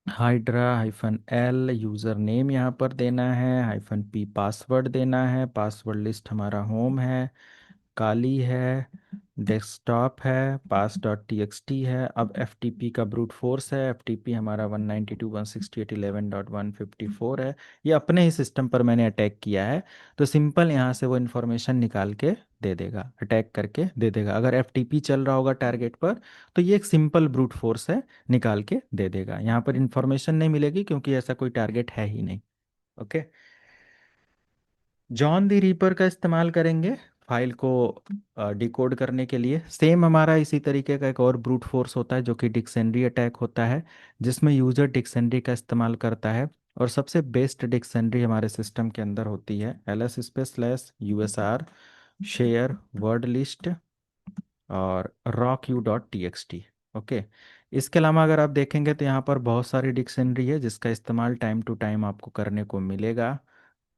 हाइड्रा -l यूज़र नेम यहाँ पर देना है, -p पासवर्ड देना है, पासवर्ड लिस्ट हमारा होम है, काली है, डेस्कटॉप है, पास डॉट टी एक्स टी है। अब एफ टी पी का ब्रूट फोर्स है, एफ टी पी हमारा 192.168.11.154 है। ये अपने ही सिस्टम पर मैंने अटैक किया है, तो सिंपल यहाँ से वो इन्फॉर्मेशन निकाल के दे देगा, अटैक करके दे देगा। अगर एफ टी पी चल रहा होगा टारगेट पर तो ये एक सिंपल ब्रूट फोर्स है, निकाल के दे देगा। यहाँ पर इन्फॉर्मेशन नहीं मिलेगी क्योंकि ऐसा कोई टारगेट है ही नहीं। ओके, जॉन दी रीपर का इस्तेमाल करेंगे फाइल को डिकोड करने के लिए। सेम हमारा इसी तरीके का एक और ब्रूट फोर्स होता है जो कि डिक्शनरी अटैक होता है, जिसमें यूजर डिक्शनरी का इस्तेमाल करता है। और सबसे बेस्ट डिक्शनरी हमारे सिस्टम के अंदर होती है ls/usr शेयर वर्ड लिस्ट और rocku.txt। ओके, इसके अलावा अगर आप देखेंगे तो यहाँ पर बहुत सारी डिक्शनरी है जिसका इस्तेमाल टाइम टू टाइम आपको करने को मिलेगा,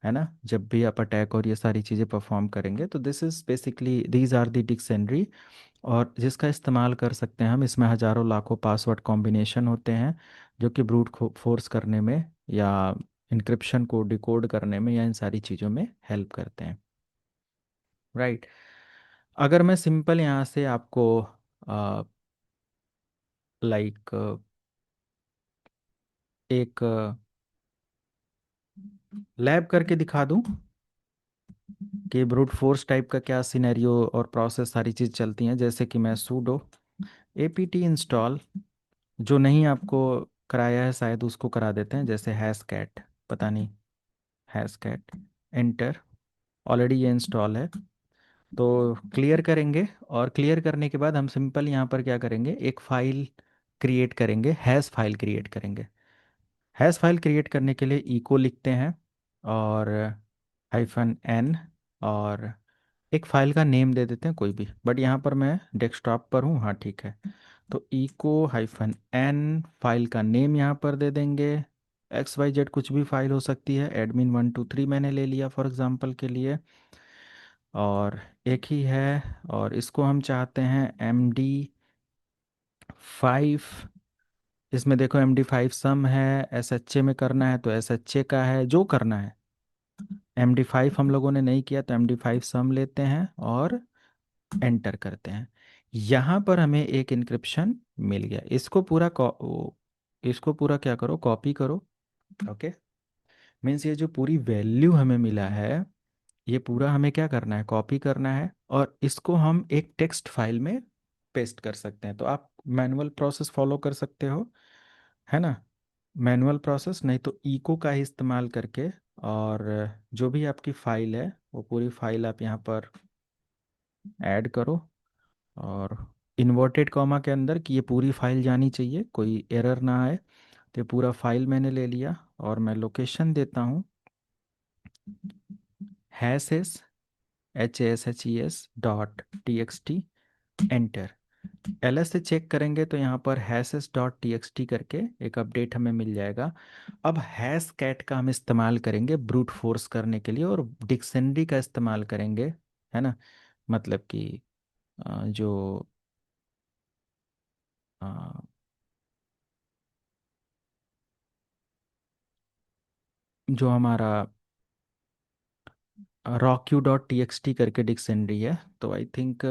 है ना, जब भी आप अटैक और ये सारी चीज़ें परफॉर्म करेंगे। तो this is basically, these are the dictionary, और जिसका इस्तेमाल कर सकते हैं हम। इसमें हजारों लाखों पासवर्ड कॉम्बिनेशन होते हैं जो कि ब्रूट फोर्स करने में, या इंक्रिप्शन को डिकोड करने में, या इन सारी चीज़ों में हेल्प करते हैं। राइट, अगर मैं सिंपल यहाँ से आपको लाइक एक लैब करके दिखा दूं कि ब्रूट फोर्स टाइप का क्या सिनेरियो और प्रोसेस सारी चीज़ चलती हैं, जैसे कि मैं sudo apt इंस्टॉल, जो नहीं आपको कराया है शायद उसको करा देते हैं, जैसे हैशकैट, पता नहीं, हैशकैट एंटर, ऑलरेडी ये इंस्टॉल है। तो क्लियर करेंगे, और क्लियर करने के बाद हम सिंपल यहाँ पर क्या करेंगे, एक फाइल क्रिएट करेंगे, हैश फाइल क्रिएट करेंगे। हैश फाइल क्रिएट करने के लिए इको लिखते हैं, और -n, और एक फाइल का नेम दे देते हैं कोई भी, बट यहाँ पर मैं डेस्कटॉप पर हूँ, हाँ ठीक है। तो इको हाइफन एन फाइल का नेम यहाँ पर दे देंगे। एक्स वाई जेड कुछ भी फाइल हो सकती है, एडमिन 1 2 3 मैंने ले लिया फॉर एग्जांपल के लिए, और एक ही है। और इसको हम चाहते हैं MD5। इसमें देखो MD5 सम है, SHA में करना है तो SHA का है, जो करना है। MD5 हम लोगों ने नहीं किया तो MD5 सम लेते हैं और एंटर करते हैं। यहाँ पर हमें एक इंक्रिप्शन मिल गया। इसको पूरा क्या करो, कॉपी करो। ओके, मीन्स ये जो पूरी वैल्यू हमें मिला है, ये पूरा हमें क्या करना है, कॉपी करना है, और इसको हम एक टेक्स्ट फाइल में पेस्ट कर सकते हैं। तो आप मैनुअल प्रोसेस फॉलो कर सकते हो, है ना। मैनुअल प्रोसेस नहीं तो इको का ही इस्तेमाल करके, और जो भी आपकी फाइल है वो पूरी फाइल आप यहाँ पर ऐड करो, और इन्वर्टेड कॉमा के अंदर कि ये पूरी फाइल जानी चाहिए, कोई एरर ना आए। तो ये पूरा फाइल मैंने ले लिया, और मैं लोकेशन देता हूँ हैशेस HASHES.txt, एंटर। ls से चेक करेंगे तो यहाँ पर hashes.txt करके एक अपडेट हमें मिल जाएगा। अब हैश कैट का हम इस्तेमाल करेंगे ब्रूट फोर्स करने के लिए, और डिक्शनरी का इस्तेमाल करेंगे, है ना। मतलब कि जो अ, जो हमारा rockq.txt करके डिक्शनरी है, तो आई थिंक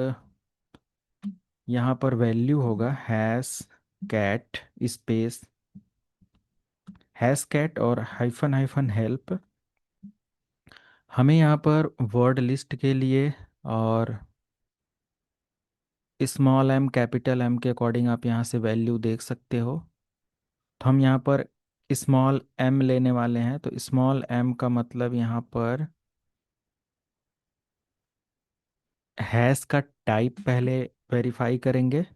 यहाँ पर वैल्यू होगा hashcat space hashcat और हाइफन हाइफन हेल्प। हमें यहाँ पर वर्ड लिस्ट के लिए और स्मॉल एम कैपिटल एम के अकॉर्डिंग आप यहाँ से वैल्यू देख सकते हो। तो हम यहाँ पर स्मॉल एम लेने वाले हैं, तो स्मॉल एम का मतलब यहाँ पर हैश का टाइप पहले वेरीफाई करेंगे,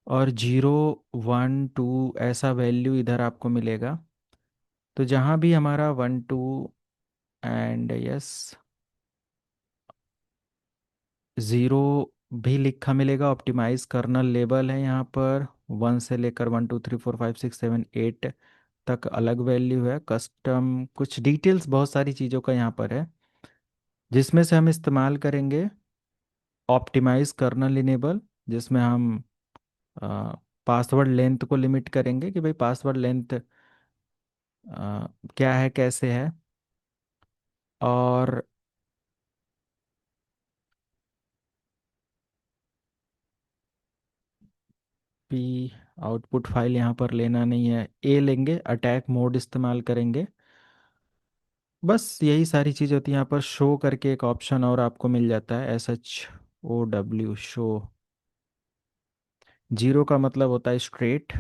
और 0 1 2 ऐसा वैल्यू इधर आपको मिलेगा। तो जहाँ भी हमारा 1 2 एंड यस 0 भी लिखा मिलेगा, ऑप्टिमाइज कर्नल लेबल है यहाँ पर। 1 से लेकर 1 2 3 4 5 6 7 8 तक अलग वैल्यू है, कस्टम कुछ डिटेल्स बहुत सारी चीज़ों का यहाँ पर है, जिसमें से हम इस्तेमाल करेंगे ऑप्टिमाइज कर्नल इनेबल, जिसमें हम पासवर्ड लेंथ को लिमिट करेंगे कि भाई पासवर्ड लेंथ क्या है, कैसे है। और पी आउटपुट फाइल यहाँ पर लेना नहीं है, ए लेंगे, अटैक मोड इस्तेमाल करेंगे। बस यही सारी चीज़ होती है। यहाँ पर शो करके एक ऑप्शन और आपको मिल जाता है, SHOW शो। 0 का मतलब होता है स्ट्रेट।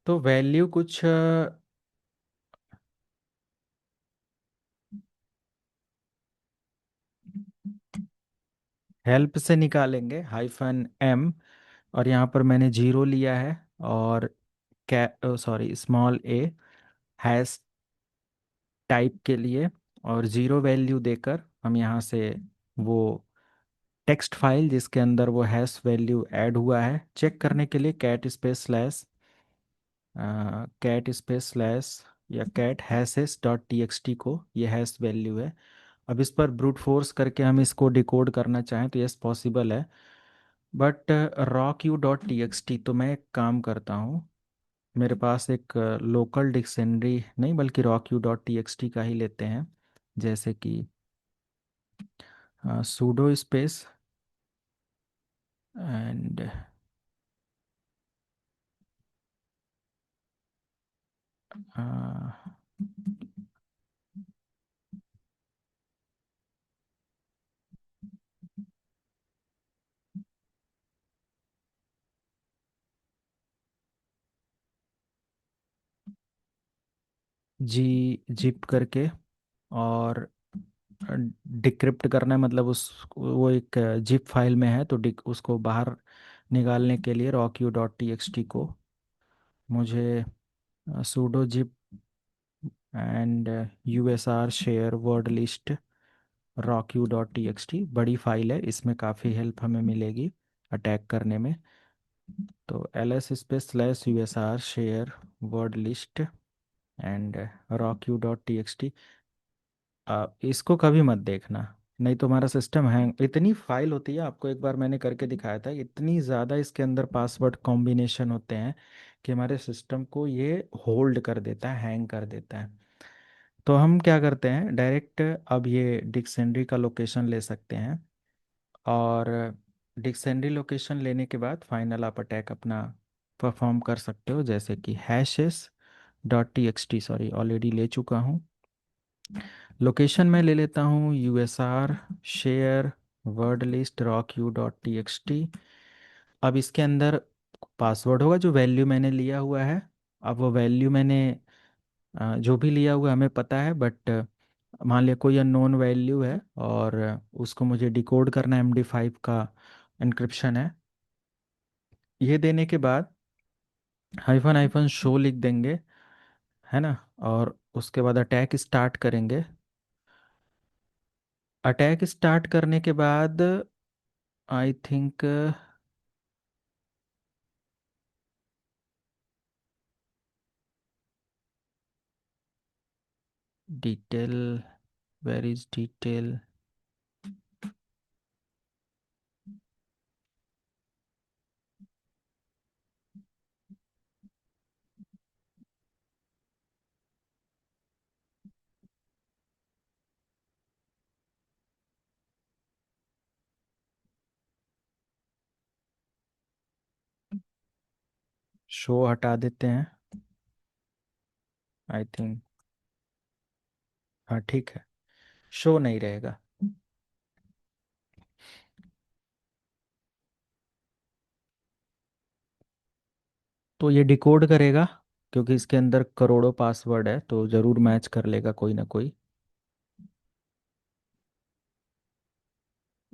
तो वैल्यू कुछ हेल्प से निकालेंगे, हाइफन एम, और यहाँ पर मैंने 0 लिया है, और कै सॉरी स्मॉल ए हैश टाइप के लिए, और 0 वैल्यू देकर हम यहाँ से वो टेक्स्ट फाइल जिसके अंदर वो हैश वैल्यू ऐड हुआ है चेक करने के लिए कैट स्पेस स्लैश या cat hashes dot T X T को, ये हैश वैल्यू है। अब इस पर ब्रूट फोर्स करके हम इसको डिकोड करना चाहें तो यस पॉसिबल है, बट rockU.txt तो मैं एक काम करता हूँ, मेरे पास एक लोकल डिक्शनरी नहीं बल्कि rockU.txt का ही लेते हैं, जैसे कि sudo space and G zip करके, और डिक्रिप्ट करना है, मतलब उस वो एक जिप फाइल में है तो उसको बाहर निकालने के लिए rockU.txt को मुझे sudo zip and usr share word list rocku.txt बड़ी फाइल है, इसमें काफ़ी हेल्प हमें मिलेगी अटैक करने में। तो ls space slash usr share word list and rocku.txt। इसको कभी मत देखना, नहीं तो हमारा सिस्टम हैंग, इतनी फाइल होती है, आपको एक बार मैंने करके दिखाया था, इतनी ज़्यादा इसके अंदर पासवर्ड कॉम्बिनेशन होते हैं कि हमारे सिस्टम को ये होल्ड कर देता है, हैंग कर देता है। तो हम क्या करते हैं, डायरेक्ट अब ये डिक्शनरी का लोकेशन ले सकते हैं, और डिक्शनरी लोकेशन लेने के बाद फाइनल आप अटैक अपना परफॉर्म कर सकते हो, जैसे कि hashes dot T X T, sorry already ले चुका हूँ। लोकेशन में ले लेता हूँ USR share word list rock U dot T X T. अब इसके अंदर पासवर्ड होगा जो वैल्यू मैंने लिया हुआ है। अब वो वैल्यू मैंने जो भी लिया हुआ है हमें पता है, बट मान लिया कोई अननोन वैल्यू है और उसको मुझे डिकोड करना है, MD5 का एन्क्रिप्शन है। ये देने के बाद हाइफन हाइफन शो लिख देंगे, है ना, और उसके बाद अटैक स्टार्ट करेंगे। अटैक स्टार्ट करने के बाद I think detail, where is detail, show हटा देते हैं आई थिंक। हाँ ठीक है, शो नहीं रहेगा। तो ये डिकोड करेगा, क्योंकि इसके अंदर करोड़ों पासवर्ड है तो ज़रूर मैच कर लेगा कोई ना कोई।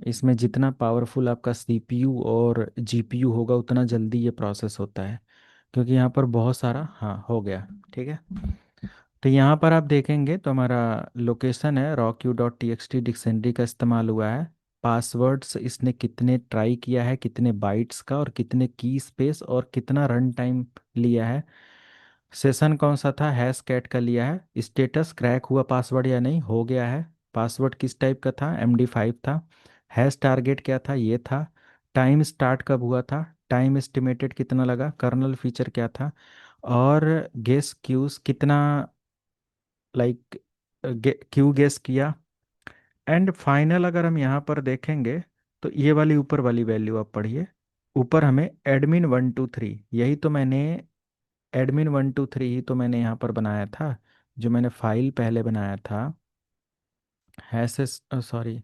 इसमें जितना पावरफुल आपका सीपीयू और जीपीयू होगा उतना जल्दी ये प्रोसेस होता है, क्योंकि यहाँ पर बहुत सारा, हाँ हो गया, ठीक है। तो यहाँ पर आप देखेंगे तो हमारा लोकेशन है rocku.txt, डिक्शनरी का इस्तेमाल हुआ है। पासवर्ड्स इसने कितने ट्राई किया है, कितने बाइट्स का, और कितने की स्पेस और कितना रन टाइम लिया है। सेशन कौन सा था, हैश कैट का लिया है। स्टेटस क्रैक हुआ पासवर्ड या नहीं, हो गया है। पासवर्ड किस टाइप का था, MD5 था। हैश टारगेट क्या था, ये था। टाइम स्टार्ट कब हुआ था, टाइम एस्टिमेटेड कितना लगा, कर्नल फीचर क्या था, और गेस क्यूज कितना, लाइक क्यू गेस किया। एंड फाइनल अगर हम यहाँ पर देखेंगे तो ये वाली ऊपर वाली वैल्यू आप पढ़िए। ऊपर हमें admin123, यही तो मैंने, admin123 ही तो मैंने यहाँ पर बनाया था, जो मैंने फाइल पहले बनाया था हैसेस, सॉरी,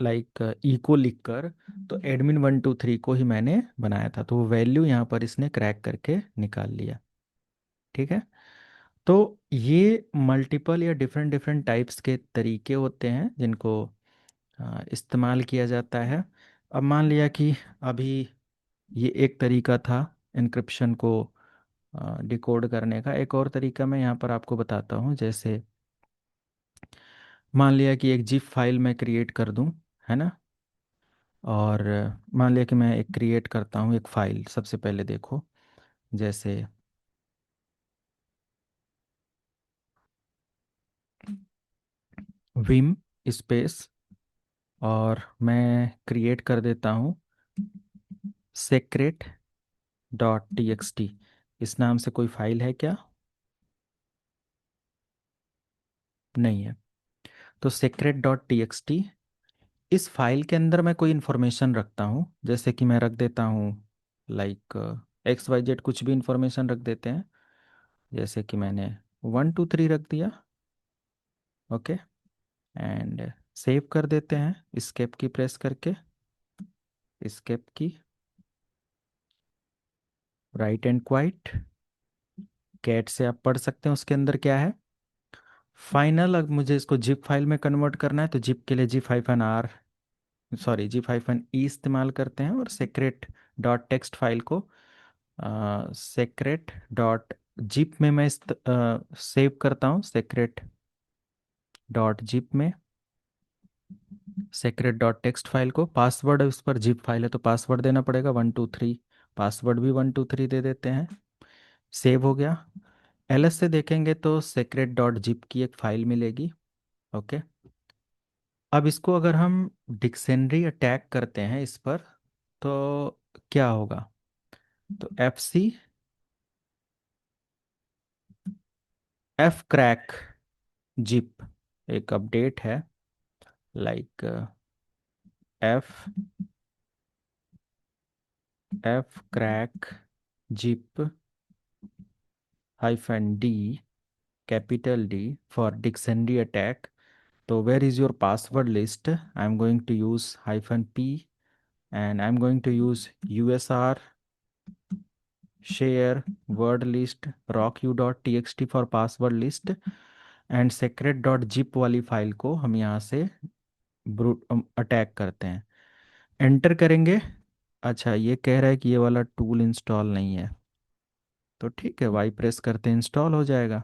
लाइक इको लिखकर। तो admin123 को ही मैंने बनाया था, तो वो वैल्यू यहाँ पर इसने क्रैक करके निकाल लिया, ठीक है। तो ये मल्टीपल या डिफरेंट डिफरेंट टाइप्स के तरीके होते हैं जिनको इस्तेमाल किया जाता है। अब मान लिया कि अभी ये एक तरीका था एन्क्रिप्शन को डिकोड करने का। एक और तरीका मैं यहाँ पर आपको बताता हूँ, जैसे मान लिया कि एक जिप फाइल मैं क्रिएट कर दूँ, है ना। और मान लिया कि मैं एक क्रिएट करता हूँ एक फाइल, सबसे पहले देखो, जैसे विम स्पेस, और मैं क्रिएट कर देता हूँ secret dot T X T. इस नाम से कोई फाइल है क्या, नहीं है। तो secret dot T X T, इस फाइल के अंदर मैं कोई इन्फॉर्मेशन रखता हूँ, जैसे कि मैं रख देता हूँ लाइक XYZ, कुछ भी इन्फॉर्मेशन रख देते हैं, जैसे कि मैंने 1 2 3 रख दिया, ओके। एंड सेव कर देते हैं, स्केप की प्रेस करके, स्केप की, राइट एंड क्वाइट, कैट से आप पढ़ सकते हैं उसके अंदर क्या है। फाइनल, अब मुझे इसको जिप फाइल में कन्वर्ट करना है तो जिप के लिए G-R, सॉरी G-E इस्तेमाल करते हैं, और सेक्रेट डॉट टेक्स्ट फाइल को सेक्रेट डॉट जिप में मैं सेव करता हूँ, सेक्रेट डॉट जिप में, सेक्रेट डॉट टेक्स्ट फाइल को। पासवर्ड उस पर जिप फाइल है तो पासवर्ड देना पड़ेगा 123, पासवर्ड भी 123 दे देते हैं। सेव हो गया। एलएस से देखेंगे तो सेक्रेट डॉट जिप की एक फाइल मिलेगी। ओके। अब इसको अगर हम डिक्शनरी अटैक करते हैं इस पर तो क्या होगा? तो F C F crack zip एक अपडेट है, like F F crack zip hyphen D, capital D for dictionary attack. तो where is your password list? I am going to use hyphen P and I'm going to use USR share word list rocku.txt for password list and secret.zip वाली file को हम यहाँ से attack करते हैं, enter करेंगे। अच्छा, ये कह रहा है कि ये वाला टूल इंस्टॉल नहीं है, तो ठीक है, वाई प्रेस करते इंस्टॉल हो जाएगा।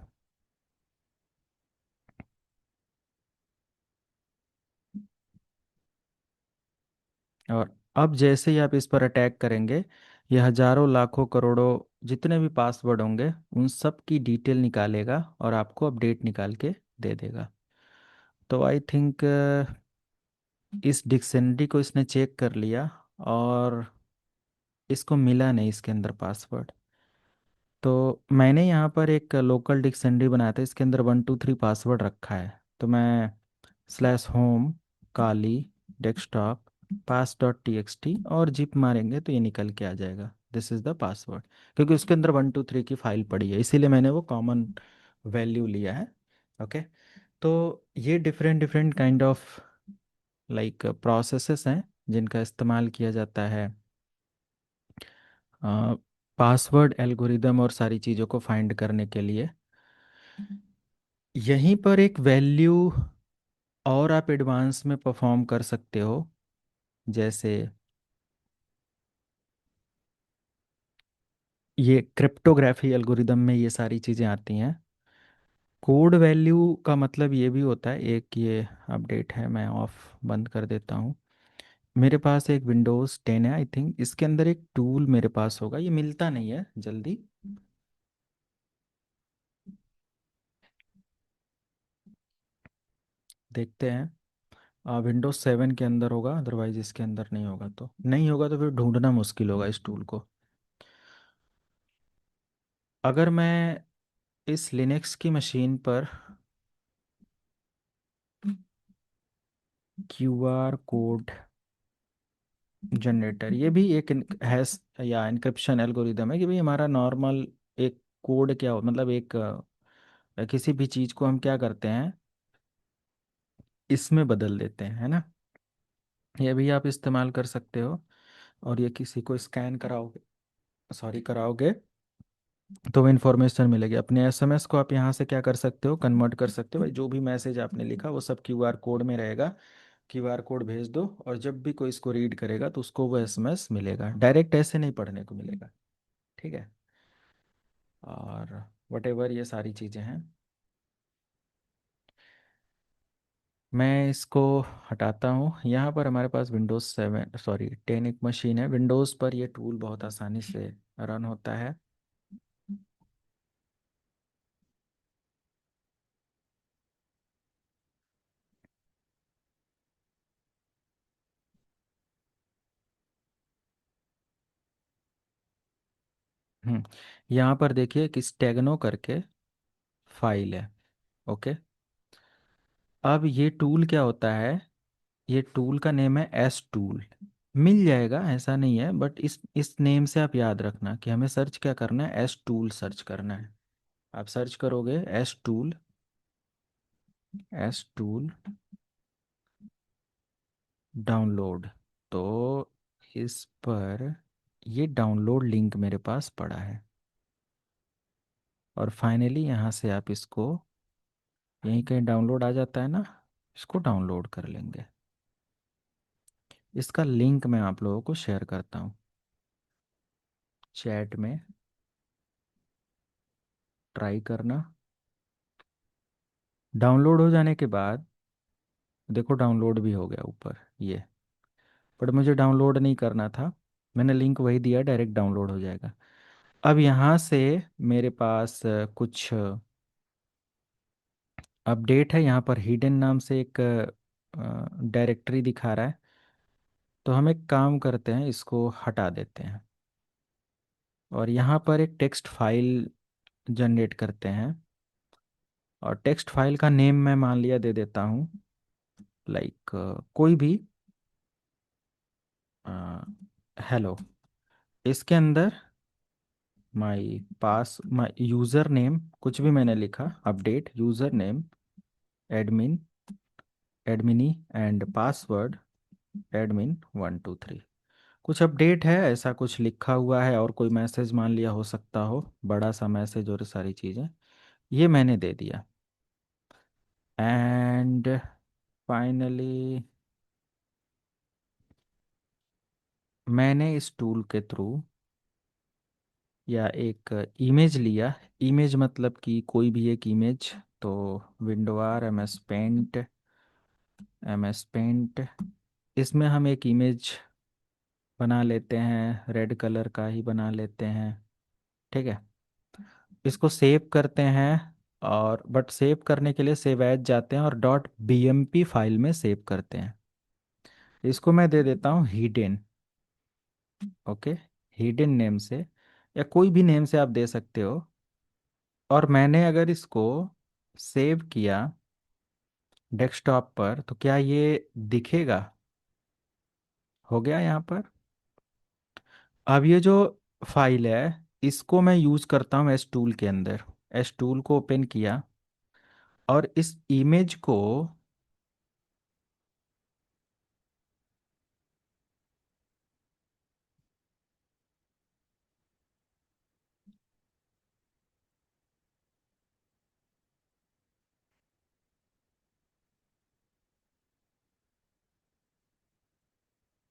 और अब जैसे ही आप इस पर अटैक करेंगे, ये हजारों लाखों करोड़ों जितने भी पासवर्ड होंगे उन सब की डिटेल निकालेगा और आपको अपडेट निकाल के दे देगा। तो आई थिंक इस डिक्शनरी को इसने चेक कर लिया और इसको मिला नहीं इसके अंदर पासवर्ड। तो मैंने यहाँ पर एक लोकल डिक्शनरी बनाया था, इसके अंदर 123 पासवर्ड रखा है। तो मैं स्लैश होम काली डेस्कटॉप पास डॉट टी एक्स टी और जिप मारेंगे तो ये निकल के आ जाएगा, दिस इज़ द पासवर्ड। क्योंकि उसके अंदर 123 की फाइल पड़ी है, इसीलिए मैंने वो कॉमन वैल्यू लिया है। ओके। तो ये different different kind of like processes हैं जिनका इस्तेमाल किया जाता है पासवर्ड एल्गोरिदम और सारी चीज़ों को फाइंड करने के लिए। यहीं पर एक वैल्यू और आप एडवांस में परफॉर्म कर सकते हो, जैसे ये क्रिप्टोग्राफी एल्गोरिदम में ये सारी चीज़ें आती हैं। कोड वैल्यू का मतलब ये भी होता है, एक ये अपडेट है, मैं ऑफ बंद कर देता हूँ। मेरे पास एक विंडोज़ 10 है, आई थिंक इसके अंदर एक टूल मेरे पास होगा, ये मिलता नहीं है जल्दी। देखते हैं, विंडोज 7 के अंदर होगा, अदरवाइज इसके अंदर नहीं होगा। तो नहीं होगा तो फिर ढूंढना मुश्किल होगा इस टूल को। अगर मैं इस लिनक्स की मशीन पर क्यू आर कोड जनरेटर, ये भी एक हैश या इनक्रिप्शन एल्गोरिदम है कि भाई हमारा नॉर्मल एक कोड क्या हो, मतलब एक किसी भी चीज़ को हम क्या करते हैं, इसमें बदल देते हैं, है ना। ये भी आप इस्तेमाल कर सकते हो। और ये किसी को स्कैन कराओगे, सॉरी कराओगे, तो वो इन्फॉर्मेशन मिलेगी। अपने एसएमएस को आप यहाँ से क्या कर सकते हो, कन्वर्ट कर सकते हो भाई, जो भी मैसेज आपने लिखा वो सब क्यूआर कोड में रहेगा। क्यूआर कोड भेज दो और जब भी कोई इसको रीड करेगा तो उसको वो एसएमएस मिलेगा, डायरेक्ट ऐसे नहीं पढ़ने को मिलेगा। ठीक है। और वटेवर ये सारी चीज़ें हैं, मैं इसको हटाता हूँ। यहाँ पर हमारे पास विंडोज़ 7 सॉरी 10 एक मशीन है, विंडोज़ पर ये टूल बहुत आसानी से रन होता है। हम्म यहाँ पर देखिए कि स्टेगनो करके फाइल है। ओके। अब ये टूल क्या होता है, ये टूल का नेम है एस टूल। मिल जाएगा ऐसा नहीं है, बट इस नेम से आप याद रखना कि हमें सर्च क्या करना है, एस टूल सर्च करना है। आप सर्च करोगे S tool, S tool download, तो इस पर ये डाउनलोड लिंक मेरे पास पड़ा है। और फाइनली यहाँ से आप इसको, यहीं कहीं डाउनलोड आ जाता है ना, इसको डाउनलोड कर लेंगे। इसका लिंक मैं आप लोगों को शेयर करता हूँ। चैट में ट्राई करना। डाउनलोड हो जाने के बाद देखो डाउनलोड भी हो गया ऊपर ये। बट मुझे डाउनलोड नहीं करना था, मैंने लिंक वही दिया, डायरेक्ट डाउनलोड हो जाएगा। अब यहाँ से मेरे पास कुछ अपडेट है। यहाँ पर हिडन नाम से एक डायरेक्टरी दिखा रहा है। तो हम एक काम करते हैं, इसको हटा देते हैं और यहाँ पर एक टेक्स्ट फाइल जनरेट करते हैं। और टेक्स्ट फाइल का नेम मैं मान लिया दे देता हूँ, लाइक कोई भी हेलो। इसके अंदर माई यूज़र नेम कुछ भी मैंने लिखा, update user name admin admin and password admin123। कुछ अपडेट है ऐसा कुछ लिखा हुआ है, और कोई मैसेज मान लिया हो सकता हो, बड़ा सा मैसेज और ये सारी चीज़ें ये मैंने दे दिया। एंड फाइनली मैंने इस टूल के थ्रू या एक इमेज लिया। इमेज मतलब कि कोई भी एक इमेज। तो विंडोवार एम एस पेंट इसमें हम एक इमेज बना लेते हैं, रेड कलर का ही बना लेते हैं। ठीक है, इसको सेव करते हैं। और बट सेव करने के लिए सेव एज जाते हैं और .bmp फाइल में सेव करते हैं। इसको मैं दे देता हूँ हिडन। ओके, हिडन नेम से या कोई भी नेम से आप दे सकते हो। और मैंने अगर इसको सेव किया डेस्कटॉप पर तो क्या ये दिखेगा? हो गया यहाँ पर। अब ये जो फाइल है इसको मैं यूज़ करता हूँ एस टूल के अंदर। एस टूल को ओपन किया और इस इमेज को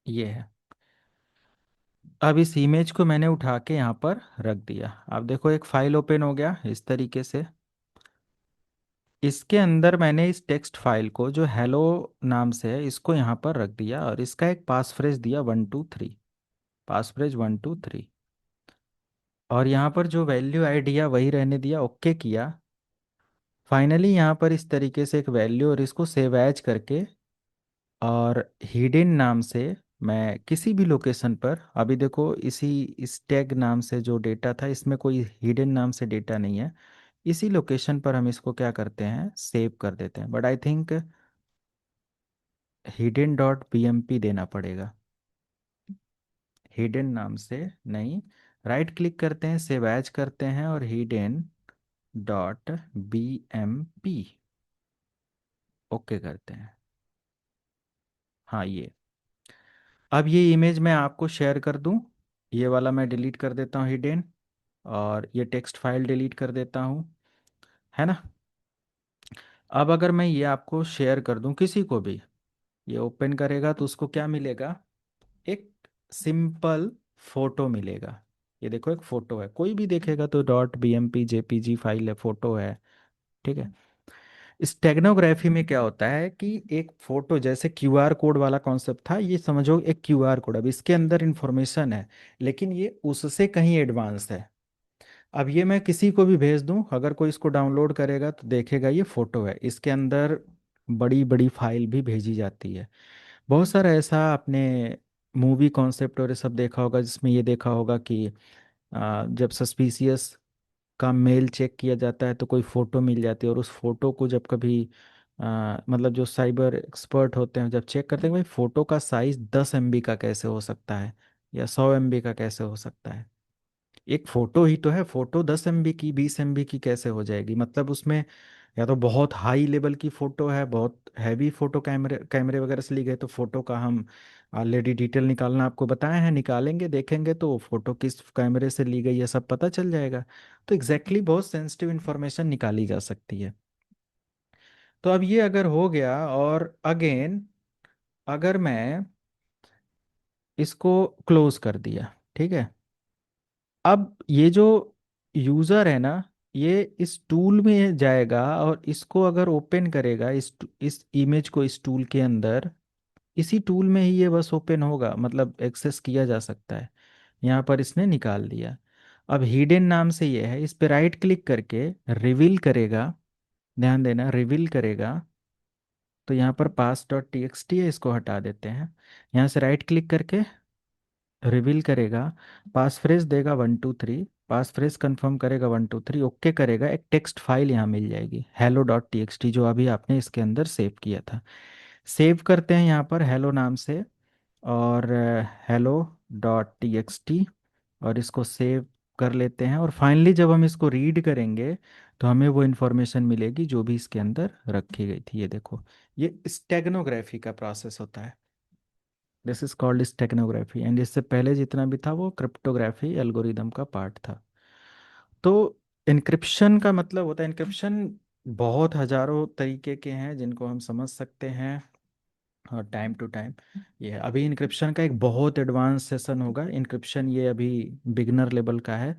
ये है। अब इस इमेज को मैंने उठा के यहाँ पर रख दिया। आप देखो एक फाइल ओपन हो गया इस तरीके से। इसके अंदर मैंने इस टेक्स्ट फाइल को जो हेलो नाम से है इसको यहाँ पर रख दिया और इसका एक पास फ्रेज दिया 123, पास फ्रेज 123। और यहाँ पर जो वैल्यू ऐड दिया वही रहने दिया, ओके किया। फाइनली यहाँ पर इस तरीके से एक वैल्यू और इसको सेव एज करके और हिडन नाम से मैं किसी भी लोकेशन पर, अभी देखो इस टैग नाम से जो डेटा था इसमें कोई हिडन नाम से डेटा नहीं है, इसी लोकेशन पर हम इसको क्या करते हैं सेव कर देते हैं। बट आई थिंक hidden.bmp देना पड़ेगा, हिडन नाम से नहीं। राइट क्लिक करते हैं, सेव एज करते हैं और hidden.bmp ओके करते हैं। हाँ ये। अब ये इमेज मैं आपको शेयर कर दूं, ये वाला मैं डिलीट कर देता हूँ हिडन, और ये टेक्स्ट फाइल डिलीट कर देता हूँ, है ना। अब अगर मैं ये आपको शेयर कर दूं किसी को भी, ये ओपन करेगा तो उसको क्या मिलेगा? एक सिंपल फोटो मिलेगा। ये देखो एक फोटो है, कोई भी देखेगा तो .bmp जेपीजी फाइल है, फोटो है। ठीक है। स्टेगनोग्राफी में क्या होता है कि एक फोटो जैसे क्यूआर कोड वाला कॉन्सेप्ट था, ये समझो एक क्यूआर कोड, अब इसके अंदर इंफॉर्मेशन है लेकिन ये उससे कहीं एडवांस है। अब ये मैं किसी को भी भेज दूं, अगर कोई इसको डाउनलोड करेगा तो देखेगा ये फोटो है, इसके अंदर बड़ी बड़ी फाइल भी भेजी जाती है। बहुत सारा ऐसा आपने मूवी कॉन्सेप्ट और ये सब देखा होगा जिसमें ये देखा होगा कि जब सस्पिशियस का मेल चेक किया जाता है तो कोई फ़ोटो मिल जाती है, और उस फोटो को जब कभी मतलब जो साइबर एक्सपर्ट होते हैं जब चेक करते हैं कि भाई फ़ोटो का साइज़ 10 MB का कैसे हो सकता है या 100 MB का कैसे हो सकता है। एक फ़ोटो ही तो है, फ़ोटो 10 MB की 20 MB की कैसे हो जाएगी? मतलब उसमें या तो बहुत हाई लेवल की फ़ोटो है, बहुत हैवी फ़ोटो कैमरे कैमरे वगैरह से ली गई तो फ़ोटो का हम ऑलरेडी डिटेल निकालना आपको बताए हैं, निकालेंगे देखेंगे तो फ़ोटो किस कैमरे से ली गई है सब पता चल जाएगा। तो एग्जैक्टली exactly बहुत सेंसिटिव इन्फॉर्मेशन निकाली जा सकती है। तो अब ये अगर हो गया और अगेन अगर मैं इसको क्लोज कर दिया, ठीक है, अब ये जो यूज़र है ना, ये इस टूल में जाएगा और इसको अगर ओपन करेगा, इस इमेज को इस टूल के अंदर, इसी टूल में ही ये बस ओपन होगा, मतलब एक्सेस किया जा सकता है। यहाँ पर इसने निकाल दिया। अब हिडन नाम से ये है, इस पे राइट क्लिक करके रिवील करेगा। ध्यान देना, रिवील करेगा। तो यहाँ पर पास डॉट टी एक्स टी है, इसको हटा देते हैं। यहाँ से राइट क्लिक करके रिवील करेगा, पास फ्रेज देगा 1 2 3, पास फ्रेज कंफर्म करेगा 1 2 3, ओके करेगा, एक टेक्स्ट फाइल यहाँ मिल जाएगी hello dot T X T, जो अभी आपने इसके अंदर सेव किया था। सेव करते हैं यहाँ पर हेलो नाम से, और hello dot T X T, और इसको सेव कर लेते हैं। और फाइनली जब हम इसको रीड करेंगे तो हमें वो इन्फॉर्मेशन मिलेगी जो भी इसके अंदर रखी गई थी। ये देखो, ये स्टेगनोग्राफी का प्रोसेस होता है। This is called steganography, and इससे पहले जितना भी था वो क्रिप्टोग्राफी एल्गोरिदम का पार्ट था। तो इनक्रिप्शन का मतलब होता है, इनक्रिप्शन बहुत हजारों तरीके के हैं जिनको हम समझ सकते हैं, और टाइम टू टाइम ये है। अभी इनक्रिप्शन का एक बहुत एडवांस सेशन होगा। इनक्रिप्शन ये अभी बिगनर लेवल का है।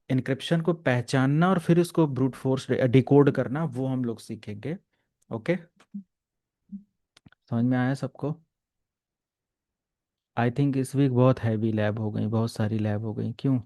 इनक्रिप्शन को पहचानना और फिर उसको ब्रूट फोर्स डिकोड करना, वो हम लोग सीखेंगे। ओके, समझ में आया सबको? आई थिंक इस वीक बहुत हैवी लैब हो गई, बहुत सारी लैब हो गई, क्यों?